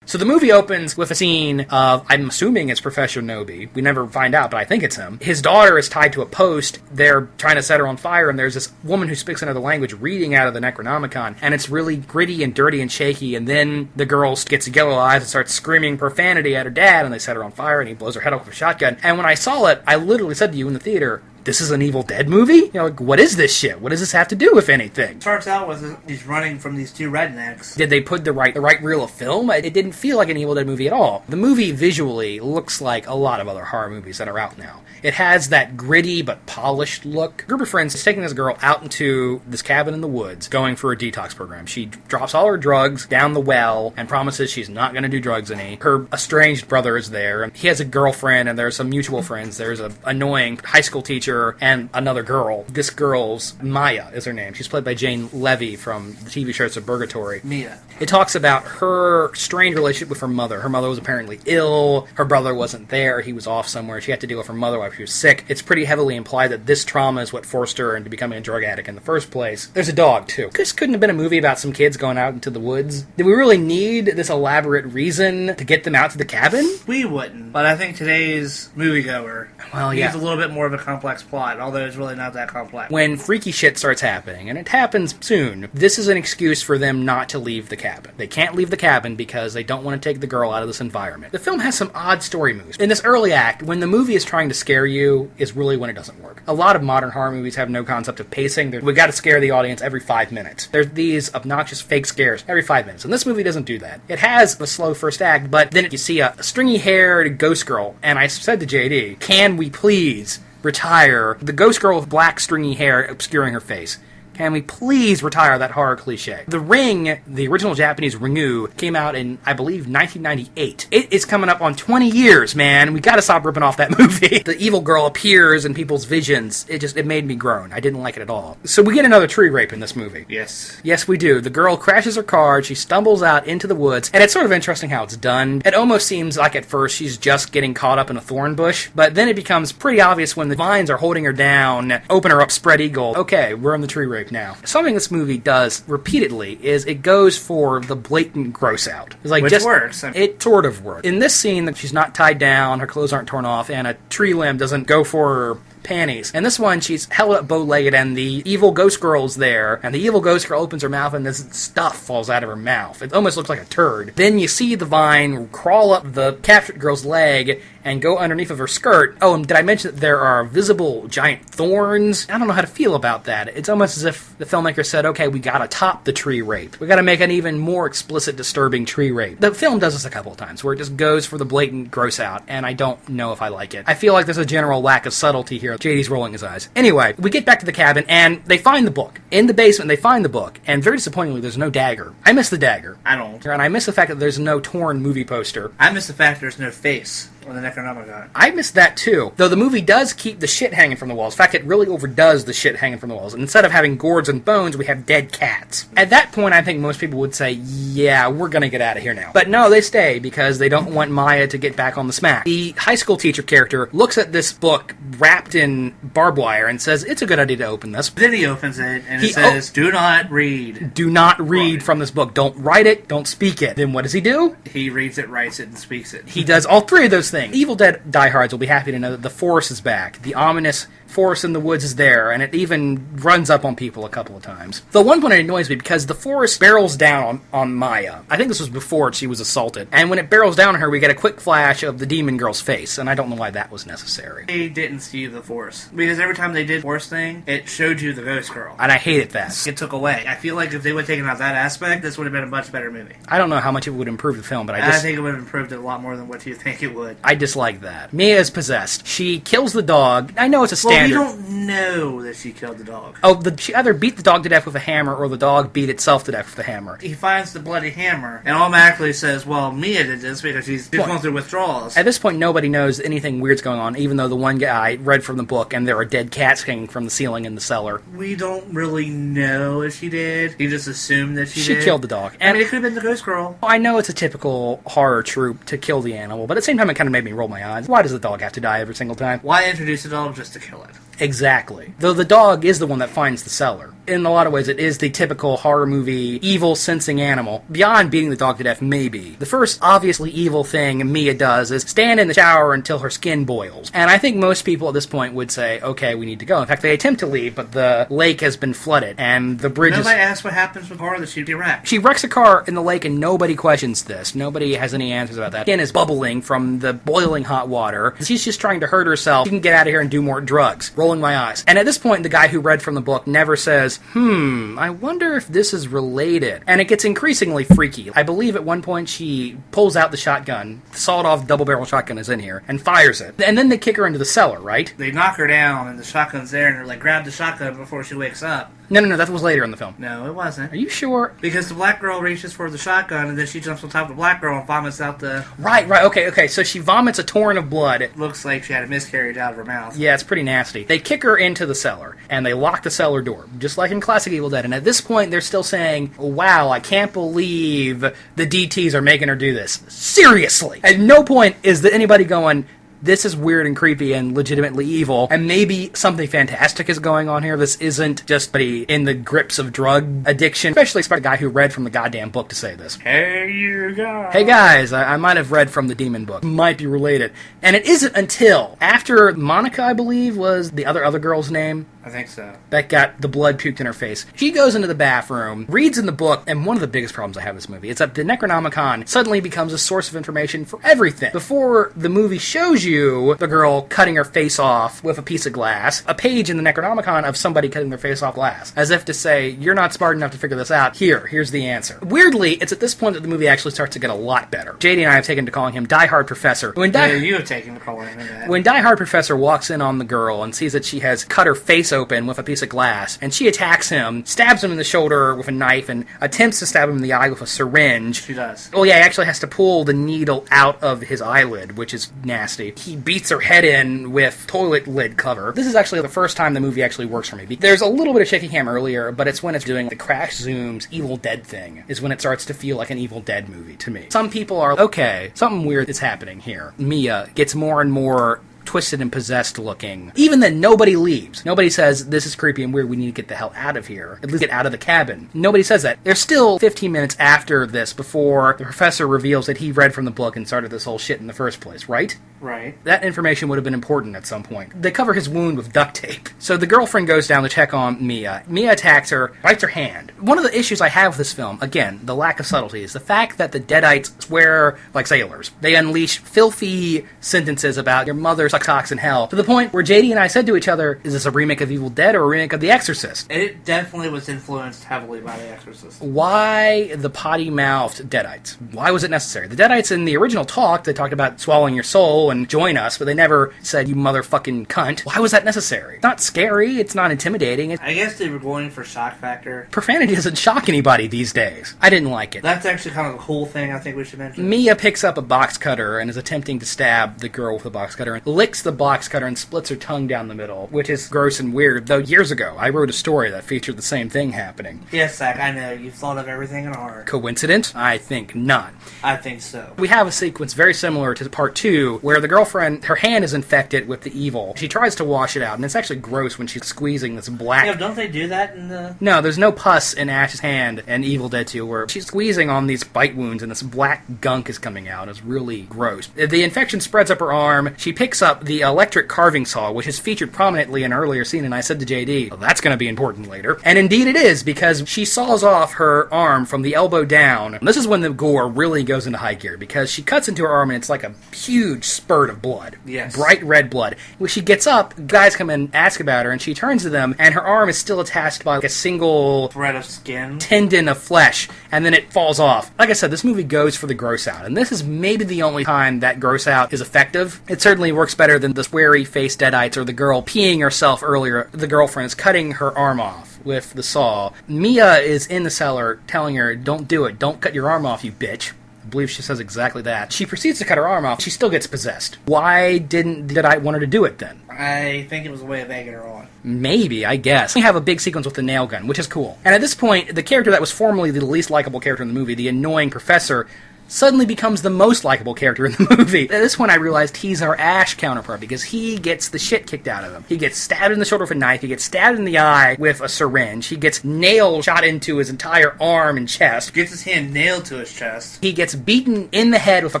So the movie opens with a scene of, I'm assuming it's Professor Nobi. We never find out, but I think it's him. His daughter is tied to a post. They're trying to set her on fire, and there's this woman who speaks another language reading out of the Necronomicon, and it's really gritty and dirty and shaky, and then the girl gets yellow eyes and starts screaming profanity at her dad, and they set her on fire, and he blows her head off with a shotgun. And when I saw it, I literally said to you in the theater, this is an Evil Dead movie? You know, like, what is this shit? What does this have to do with anything? It starts out with he's running from these two rednecks. Did they put the right reel of film? It didn't feel like an Evil Dead movie at all. The movie visually looks like a lot of other horror movies that are out now. It has that gritty but polished look. A group of friends is taking this girl out into this cabin in the woods, going for a detox program. She drops all her drugs down the well and promises she's not going to do drugs any. Her estranged brother is there, and he has a girlfriend, and there's some mutual friends. There's an annoying high school teacher Forster and another girl. This girl's Maya is her name. She's played by Jane Levy from the TV show Suburgatory. Mia. It talks about her strained relationship with her mother. Her mother was apparently ill. Her brother wasn't there. He was off somewhere. She had to deal with her mother while she was sick. It's pretty heavily implied that this trauma is what forced her into becoming a drug addict in the first place. There's a dog, too. This couldn't have been a movie about some kids going out into the woods. Did we really need this elaborate reason to get them out to the cabin? We wouldn't. But I think today's moviegoer Yeah. needs a little bit more of a complex plot, although it's really not that complex. When freaky shit starts happening, and it happens soon, this is an excuse for them not to leave the cabin. They can't leave the cabin because they don't want to take the girl out of this environment. The film has some odd story moves. In this early act, when the movie is trying to scare you, is really when it doesn't work. A lot of modern horror movies have no concept of pacing. We got to scare the audience every 5 minutes. There's these obnoxious fake scares every 5 minutes, and this movie doesn't do that. It has a slow first act, but then you see a stringy-haired ghost girl, and I said to JD, can we please retire the ghost girl with black stringy hair obscuring her face? Can we please retire that horror cliche? The Ring, the original Japanese Ringu, came out in, I believe, 1998. It is coming up on 20 years, man. We gotta stop ripping off that movie. The evil girl appears in people's visions. It made me groan. I didn't like it at all. So we get another tree rape in this movie. Yes. Yes, we do. The girl crashes her car, she stumbles out into the woods, and it's sort of interesting how it's done. It almost seems like at first she's just getting caught up in a thorn bush, but then it becomes pretty obvious when the vines are holding her down, open her up, spread eagle. Okay, we're in the tree rape now. Something this movie does repeatedly is it goes for the blatant gross out. It's like Which works. It sort of works. In this scene, she's not tied down, her clothes aren't torn off, and a tree limb doesn't go for her panties. And this one, she's held up bow-legged, and the evil ghost girl's there, and the evil ghost girl opens her mouth, and this stuff falls out of her mouth. It almost looks like a turd. Then you see the vine crawl up the captured girl's leg and go underneath of her skirt. Oh, and did I mention that there are visible giant thorns? I don't know how to feel about that. It's almost as if the filmmaker said, okay, we gotta top the tree rape. We gotta make an even more explicit, disturbing tree rape. The film does this a couple of times, where it just goes for the blatant gross out, and I don't know if I like it. I feel like there's a general lack of subtlety here. JD's rolling his eyes. Anyway, we get back to the cabin, and they find the book. In the basement, they find the book, and very disappointingly, there's no dagger. I miss the dagger. I don't. And I miss the fact that there's no torn movie poster. I miss the fact there's no face on the Necronomicon. I miss that too. Though the movie does keep the shit hanging from the walls. In fact, it really overdoes the shit hanging from the walls. Instead of having gourds and bones, we have dead cats. At that point, I think most people would say, yeah, we're gonna get out of here now. But no, they stay because they don't want Maya to get back on the smack. The high school teacher character looks at this book wrapped in barbed wire and says, it's a good idea to open this. Then he opens it and it says, do not read. Do not read from this book. Don't write it. Don't speak it. Then what does he do? He reads it, writes it, and speaks it. He does all three of those things. Evil Dead diehards will be happy to know that the force is back. The ominous force in the woods is there, and it even runs up on people a couple of times. The one point it annoys me because the force barrels down on Maya. I think this was before she was assaulted. And when it barrels down on her, we get a quick flash of the demon girl's face, and I don't know why that was necessary. They didn't see the force. Because every time they did force thing, it showed you the ghost girl. And I hated that. It took away. I feel like if they would have taken out that aspect, this would have been a much better movie. I don't know how much it would improve the film, but I think it would have improved it a lot more than what you think it would. I dislike that. Mia is possessed. She kills the dog. I know it's a standard. Well, we don't know that she killed the dog. Oh, she either beat the dog to death with a hammer or the dog beat itself to death with a hammer. He finds the bloody hammer and automatically says, well, Mia did this because she's going through withdrawals. At this point, nobody knows anything weird's going on, even though the one guy read from the book and there are dead cats hanging from the ceiling in the cellar. We don't really know if she did. He just assumed that she did. She killed the dog. And I mean, it could have been the ghost girl. I know it's a typical horror trope to kill the animal, but at the same time, it kind of made me roll my eyes. Why does the dog have to die every single time? Why introduce the dog just to kill it? Exactly. Though the dog is the one that finds the cellar. In a lot of ways, it is the typical horror movie evil sensing animal. Beyond beating the dog to death, maybe. The first obviously evil thing Mia does is stand in the shower until her skin boils. And I think most people at this point would say, okay, we need to go. In fact, they attempt to leave, but the lake has been flooded, and the bridge Nobody asks what happens with her that she wrecked. She wrecks a car in the lake, and nobody questions this. Nobody has any answers about that. Skin is bubbling from the boiling hot water. She's just trying to hurt herself. She can get out of here and do more drugs. Rolling my eyes. And at this point, the guy who read from the book never says, I wonder if this is related. And it gets increasingly freaky. I believe at one point she pulls out the shotgun, the sawed-off double-barrel shotgun is in here, and fires it. And then they kick her into the cellar, right? They knock her down, and the shotgun's there, and they're like, grab the shotgun before she wakes up. No, that was later in the film. No, it wasn't. Are you sure? Because the black girl reaches for the shotgun, and then she jumps on top of the black girl and vomits out the... Right, okay. So she vomits a torrent of blood. It looks like she had a miscarriage out of her mouth. Yeah, it's pretty nasty. They kick her into the cellar, and they lock the cellar door, just like in classic Evil Dead. And at this point, they're still saying, wow, I can't believe the DTs are making her do this. Seriously! At no point is there anybody going... This is weird and creepy and legitimately evil, and maybe something fantastic is going on here. This isn't just in the grips of drug addiction, especially expect a guy who read from the goddamn book to say this. Hey, you guys. Hey, guys, I might have read from the demon book. Might be related. And it isn't until after Monica, I believe, was the other girl's name. I think so. That got the blood puked in her face. She goes into the bathroom, reads in the book, and one of the biggest problems I have with this movie is that the Necronomicon suddenly becomes a source of information for everything. Before the movie shows you the girl cutting her face off with a piece of glass, a page in the Necronomicon of somebody cutting their face off glass, as if to say, you're not smart enough to figure this out. Here's the answer. Weirdly, it's at this point that the movie actually starts to get a lot better. JD and I have taken to calling him Die Hard Professor. You have taken to calling him that. When Die Hard Professor walks in on the girl and sees that she has cut her face open with a piece of glass, and she attacks him, stabs him in the shoulder with a knife, and attempts to stab him in the eye with a syringe. She does. Well, yeah, he actually has to pull the needle out of his eyelid, which is nasty. He beats her head in with toilet lid cover. This is actually the first time the movie actually works for me. There's a little bit of shaky cam earlier, but it's when it's doing the crash zooms Evil Dead thing, is when it starts to feel like an Evil Dead movie to me. Some people are, okay, something weird is happening here. Mia gets more and more twisted and possessed looking. Even then, nobody leaves. Nobody says, this is creepy and weird, we need to get the hell out of here. At least get out of the cabin. Nobody says that. There's still 15 minutes after this before the professor reveals that he read from the book and started this whole shit in the first place, right? Right. That information would have been important at some point. They cover his wound with duct tape. So the girlfriend goes down to check on Mia. Mia attacks her, bites her hand. One of the issues I have with this film, again, the lack of subtlety, is the fact that the Deadites swear like sailors. They unleash filthy sentences about your mother sucks cocks in hell, to the point where JD and I said to each other, is this a remake of Evil Dead or a remake of The Exorcist? It definitely was influenced heavily by The Exorcist. Why the potty-mouthed Deadites? Why was it necessary? The Deadites in the original talk, they talked about swallowing your soul and join us, but they never said, you motherfucking cunt. Why was that necessary? It's not scary, it's not intimidating. I guess they were going for shock factor. Profanity doesn't shock anybody these days. I didn't like it. That's actually kind of a cool thing I think we should mention. Mia picks up a box cutter and is attempting to stab the girl with the box cutter and licks the box cutter and splits her tongue down the middle, which is gross and weird, though years ago I wrote a story that featured the same thing happening. Yes, Zach, I know. You've thought of everything in art. Coincidence? I think not. I think so. We have a sequence very similar to part 2 where the girlfriend, her hand is infected with the evil. She tries to wash it out, and it's actually gross when she's squeezing this black... Yeah, don't they do that in the... No, there's no pus in Ash's hand in Evil Dead 2 where she's squeezing on these bite wounds and this black gunk is coming out. It's really gross. The infection spreads up her arm. She picks up the electric carving saw, which is featured prominently in an earlier scene, and I said to JD, well, that's going to be important later. And indeed it is, because she saws off her arm from the elbow down. This is when the gore really goes into high gear, because she cuts into her arm and it's like a huge spurt of blood. Yes. Bright red blood. When she gets up, guys come in and ask about her, and she turns to them, and her arm is still attached by like a single thread of skin, tendon of flesh, and then it falls off. Like I said, this movie goes for the gross out, and this is maybe the only time that gross out is effective. It certainly works better than the sweary-faced Deadites or the girl peeing herself earlier. The girlfriend is cutting her arm off with the saw. Mia is in the cellar telling her, don't do it, don't cut your arm off, you bitch. I believe she says exactly that. She proceeds to cut her arm off. She still gets possessed. Why didn't the Deadite want her to do it then? I think it was a way of egging her on. Maybe, I guess. We have a big sequence with the nail gun, which is cool. And at this point, the character that was formerly the least likable character in the movie, the annoying professor, suddenly becomes the most likable character in the movie. At this point I realized he's our Ash counterpart, because he gets the shit kicked out of him. He gets stabbed in the shoulder with a knife, he gets stabbed in the eye with a syringe, he gets nails shot into his entire arm and chest. Gets his hand nailed to his chest. He gets beaten in the head with a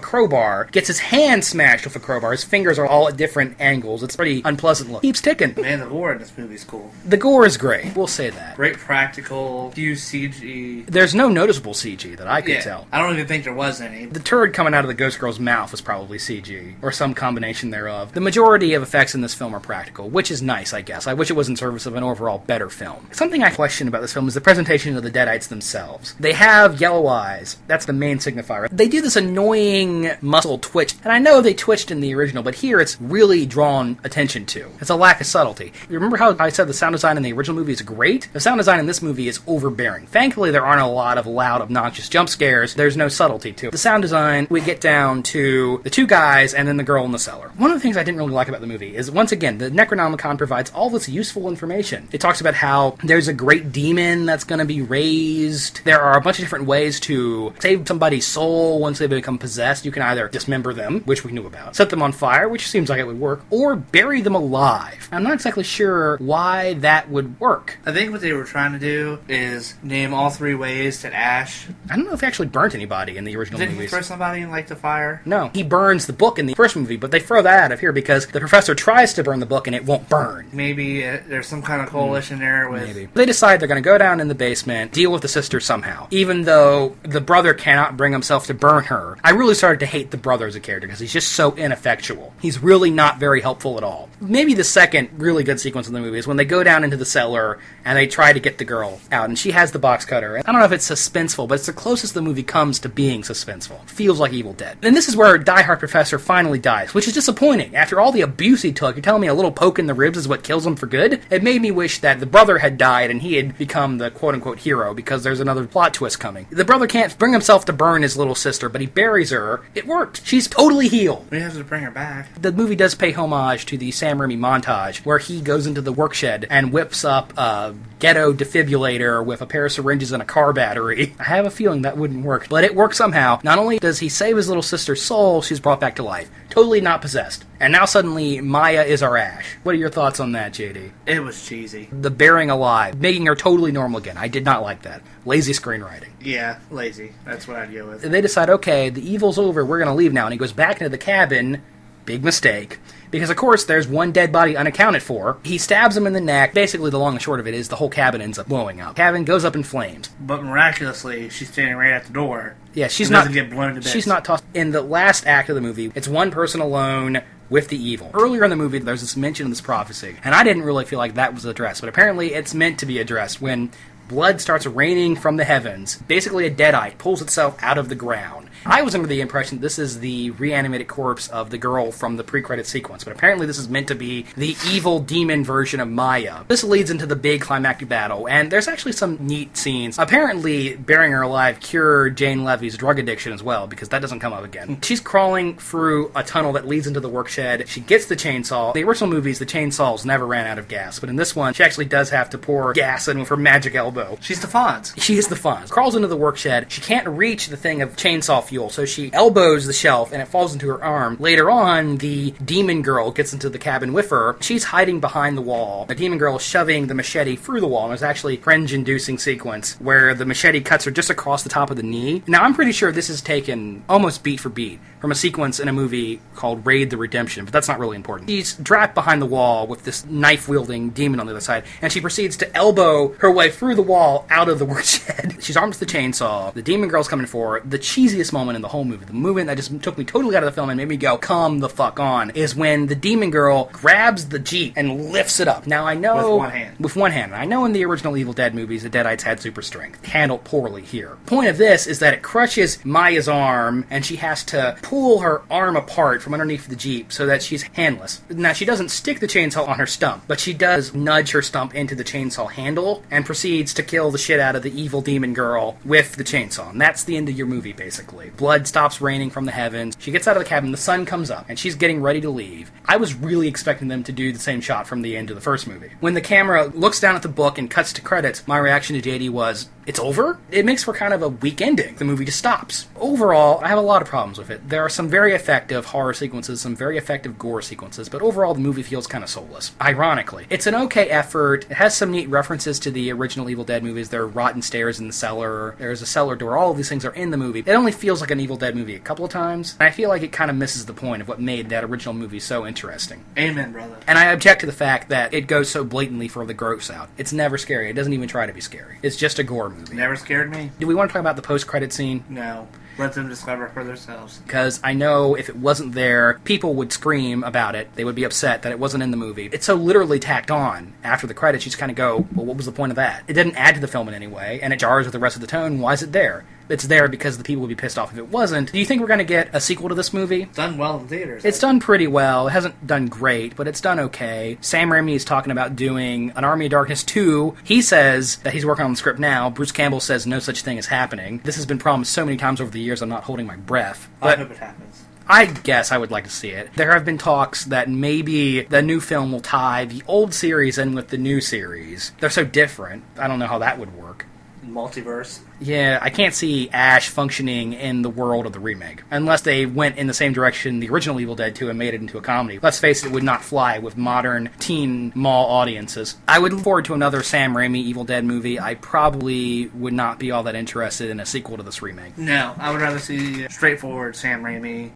crowbar, gets his hand smashed with a crowbar, his fingers are all at different angles. It's pretty unpleasant look. Keeps ticking. Man, the gore in this movie's cool. The gore is great, we'll say that. Great practical, few CG. There's no noticeable CG that I could tell. I don't even think there was was any. The turd coming out of the ghost girl's mouth was probably CG, or some combination thereof. The majority of effects in this film are practical, which is nice, I guess. I wish it was in service of an overall better film. Something I question about this film is the presentation of the Deadites themselves. They have yellow eyes. That's the main signifier. They do this annoying muscle twitch, and I know they twitched in the original, but here it's really drawn attention to. It's a lack of subtlety. You remember how I said the sound design in the original movie is great? The sound design in this movie is overbearing. Thankfully, there aren't a lot of loud, obnoxious jump scares. There's no subtlety to it. The sound design, we get down to the two guys and then the girl in the cellar. One of the things I didn't really like about the movie is, once again, the Necronomicon provides all this useful information. It talks about how there's a great demon that's going to be raised. There are a bunch of different ways to save somebody's soul once they become possessed. You can either dismember them, which we knew about, set them on fire, which seems like it would work, or bury them alive. I'm not exactly sure why that would work. I think what they were trying to do is name all three ways that Ash... I don't know if he actually burnt anybody in the original Didn't movies. he throw somebody in, like, the fire? No, he burns the book in the first movie, but they throw that out of here because the professor tries to burn the book and it won't burn. Maybe there's some kind of coalition there with... Maybe. They decide they're going to go down in the basement, deal with the sister somehow. Even though the brother cannot bring himself to burn her. I really started to hate the brother as a character because he's just so ineffectual. He's really not very helpful at all. Maybe the second really good sequence in the movie is when they go down into the cellar and they try to get the girl out, and she has the box cutter. I don't know if it's suspenseful, but it's the closest the movie comes to being suspenseful. Feels like Evil Dead. And this is where Die Hard Professor finally dies, which is disappointing. After all the abuse he took, you're telling me a little poke in the ribs is what kills him for good? It made me wish that the brother had died and he had become the quote-unquote hero, because there's another plot twist coming. The brother can't bring himself to burn his little sister, but he buries her. It worked. She's totally healed. We have to bring her back. The movie does pay homage to the Sam Raimi montage, where he goes into the work shed and whips up a ghetto defibrillator with a pair of syringes and a car battery. I have a feeling that wouldn't work, but it works somehow. Not only does he save his little sister's soul, she's brought back to life. Totally not possessed. And now suddenly, Maya is our Ash. What are your thoughts on that, JD? It was cheesy. The burying alive, making her totally normal again. I did not like that. Lazy screenwriting. Yeah, lazy. That's what I'd go with. They decide, okay, the evil's over, we're going to leave now. And he goes back into the cabin. Big mistake. Because, of course, there's one dead body unaccounted for. He stabs him in the neck. Basically, the long and short of it is the whole cabin ends up blowing up. Cabin goes up in flames. But miraculously, she's standing right at the door. Yeah, she's doesn't not get blown to bits. She's not tossed. In the last act of the movie, it's one person alone with the evil. Earlier in the movie, there's this mention of this prophecy, and I didn't really feel like that was addressed, but apparently it's meant to be addressed when blood starts raining from the heavens. Basically, a deadite pulls itself out of the ground. I was under the impression this is the reanimated corpse of the girl from the pre-credit sequence, but apparently this is meant to be the evil demon version of Maya. This leads into the big climactic battle, and there's actually some neat scenes. Apparently, burying her alive cured Jane Levy's drug addiction as well, because that doesn't come up again. She's crawling through a tunnel that leads into the work shed. She gets the chainsaw. In the original movies, the chainsaws news never ran out of gas, but in this one, she actually does have to pour gas in with her magic elbow. She's the Fonz. She is the Fonz. Crawls into the work shed. She can't reach the thing of chainsaw fuel, so she elbows the shelf and it falls into her arm. Later on, the demon girl gets into the cabin with her. She's hiding behind the wall. The demon girl is shoving the machete through the wall, and there's actually a cringe-inducing sequence where the machete cuts her just across the top of the knee. Now, I'm pretty sure this is taken almost beat for beat from a sequence in a movie called Raid the Redemption, but that's not really important. She's trapped behind the wall with this knife-wielding demon on the other side, and she proceeds to elbow her way through the wall out of the work shed. She's armed with the chainsaw. The demon girl's coming for her. The cheesiest moment in the whole movie, the moment that just took me totally out of the film and made me go, come the fuck on, is when the demon girl grabs the Jeep and lifts it up. Now, I know... With one hand. With one hand. I know in the original Evil Dead movies, the Deadites had super strength. Handled poorly here. Point of this is that it crushes Maya's arm, and she has to pull her arm apart from underneath the Jeep so that she's handless. Now, she doesn't stick the chainsaw on her stump, but she does nudge her stump into the chainsaw handle and proceeds to kill the shit out of the evil demon girl with the chainsaw. And that's the end of your movie, basically. Blood stops raining from the heavens. She gets out of the cabin, the sun comes up, and she's getting ready to leave. I was really expecting them to do the same shot from the end of the first movie. When the camera looks down at the book and cuts to credits, my reaction to JD was, it's over? It makes for kind of a weak ending. The movie just stops. Overall, I have a lot of problems with it. There are some very effective horror sequences, some very effective gore sequences, but overall the movie feels kind of soulless. Ironically, it's an okay effort. It has some neat references to the original Evil Dead movies. There are rotten stairs in the cellar. There's a cellar door. All of these things are in the movie. It only feels like an Evil Dead movie a couple of times, and I feel like it kind of misses the point of what made that original movie so interesting. Amen, brother. And I object to the fact that it goes so blatantly for the gross out. It's never scary. It doesn't even try to be scary. It's just a gore movie. Never scared me. Do we want to talk about the post-credit scene? No. Let them discover for themselves. Because I know if it wasn't there, people would scream about it. They would be upset that it wasn't in the movie. It's so literally tacked on. After the credits, you just kind of go, well, what was the point of that? It didn't add to the film in any way, and it jars with the rest of the tone. Why is it there? It's there because the people would be pissed off if it wasn't. Do you think we're going to get a sequel to this movie? It's done well in theaters. It's done pretty well. It hasn't done great, but it's done okay. Sam Raimi is talking about doing an Army of Darkness 2. He says that he's working on the script now. Bruce Campbell says no such thing is happening. This has been promised so many times over the years, I'm not holding my breath. I hope it happens. I guess I would like to see it. There have been talks that maybe the new film will tie the old series in with the new series. They're so different. I don't know how that would work. Multiverse. Yeah, I can't see Ash functioning in the world of the remake. Unless they went in the same direction the original Evil Dead 2 and made it into a comedy. Let's face it, it would not fly with modern teen mall audiences. I would look forward to another Sam Raimi Evil Dead movie. I probably would not be all that interested in a sequel to this remake. No, I would rather see straightforward Sam Raimi.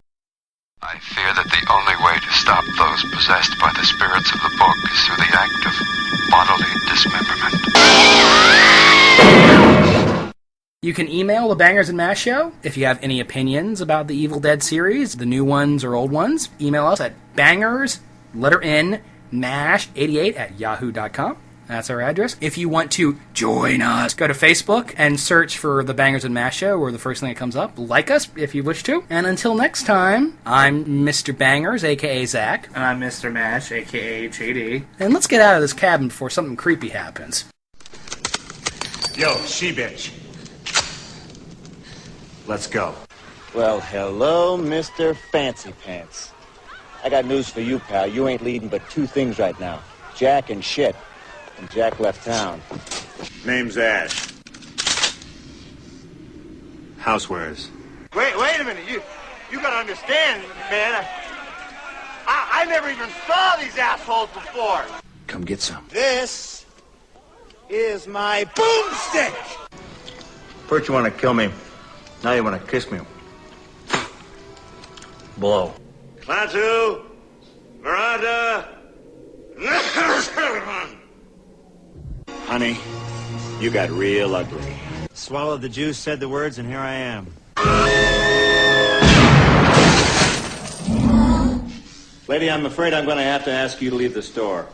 I fear that the only way to stop those possessed by the spirits of the book is through the act of bodily dismemberment. You can email the Bangers and Mash Show if you have any opinions about the Evil Dead series, the new ones or old ones. Email us at bangers_mash88@yahoo.com. That's our address. If you want to join us, go to Facebook and search for the Bangers and Mash Show, or the first thing that comes up. Like us if you wish to. And until next time, I'm Mr. Bangers, a.k.a. Zach. And I'm Mr. Mash, a.k.a. JD. And let's get out of this cabin before something creepy happens. Yo, she-bitch. Let's go. Well, hello, Mr. Fancy Pants. I got news for you, pal. You ain't leading but two things right now. Jack and shit. And Jack left town. Name's Ash. Housewares. Wait a minute. You gotta understand, man. I never even saw these assholes before. Come get some. This is my boomstick. First you want to kill me. Now you want to kiss me. Blow. Klaatu, Miranda. Honey, you got real ugly. Swallowed the juice, said the words, and here I am. Lady, I'm afraid I'm going to have to ask you to leave the store.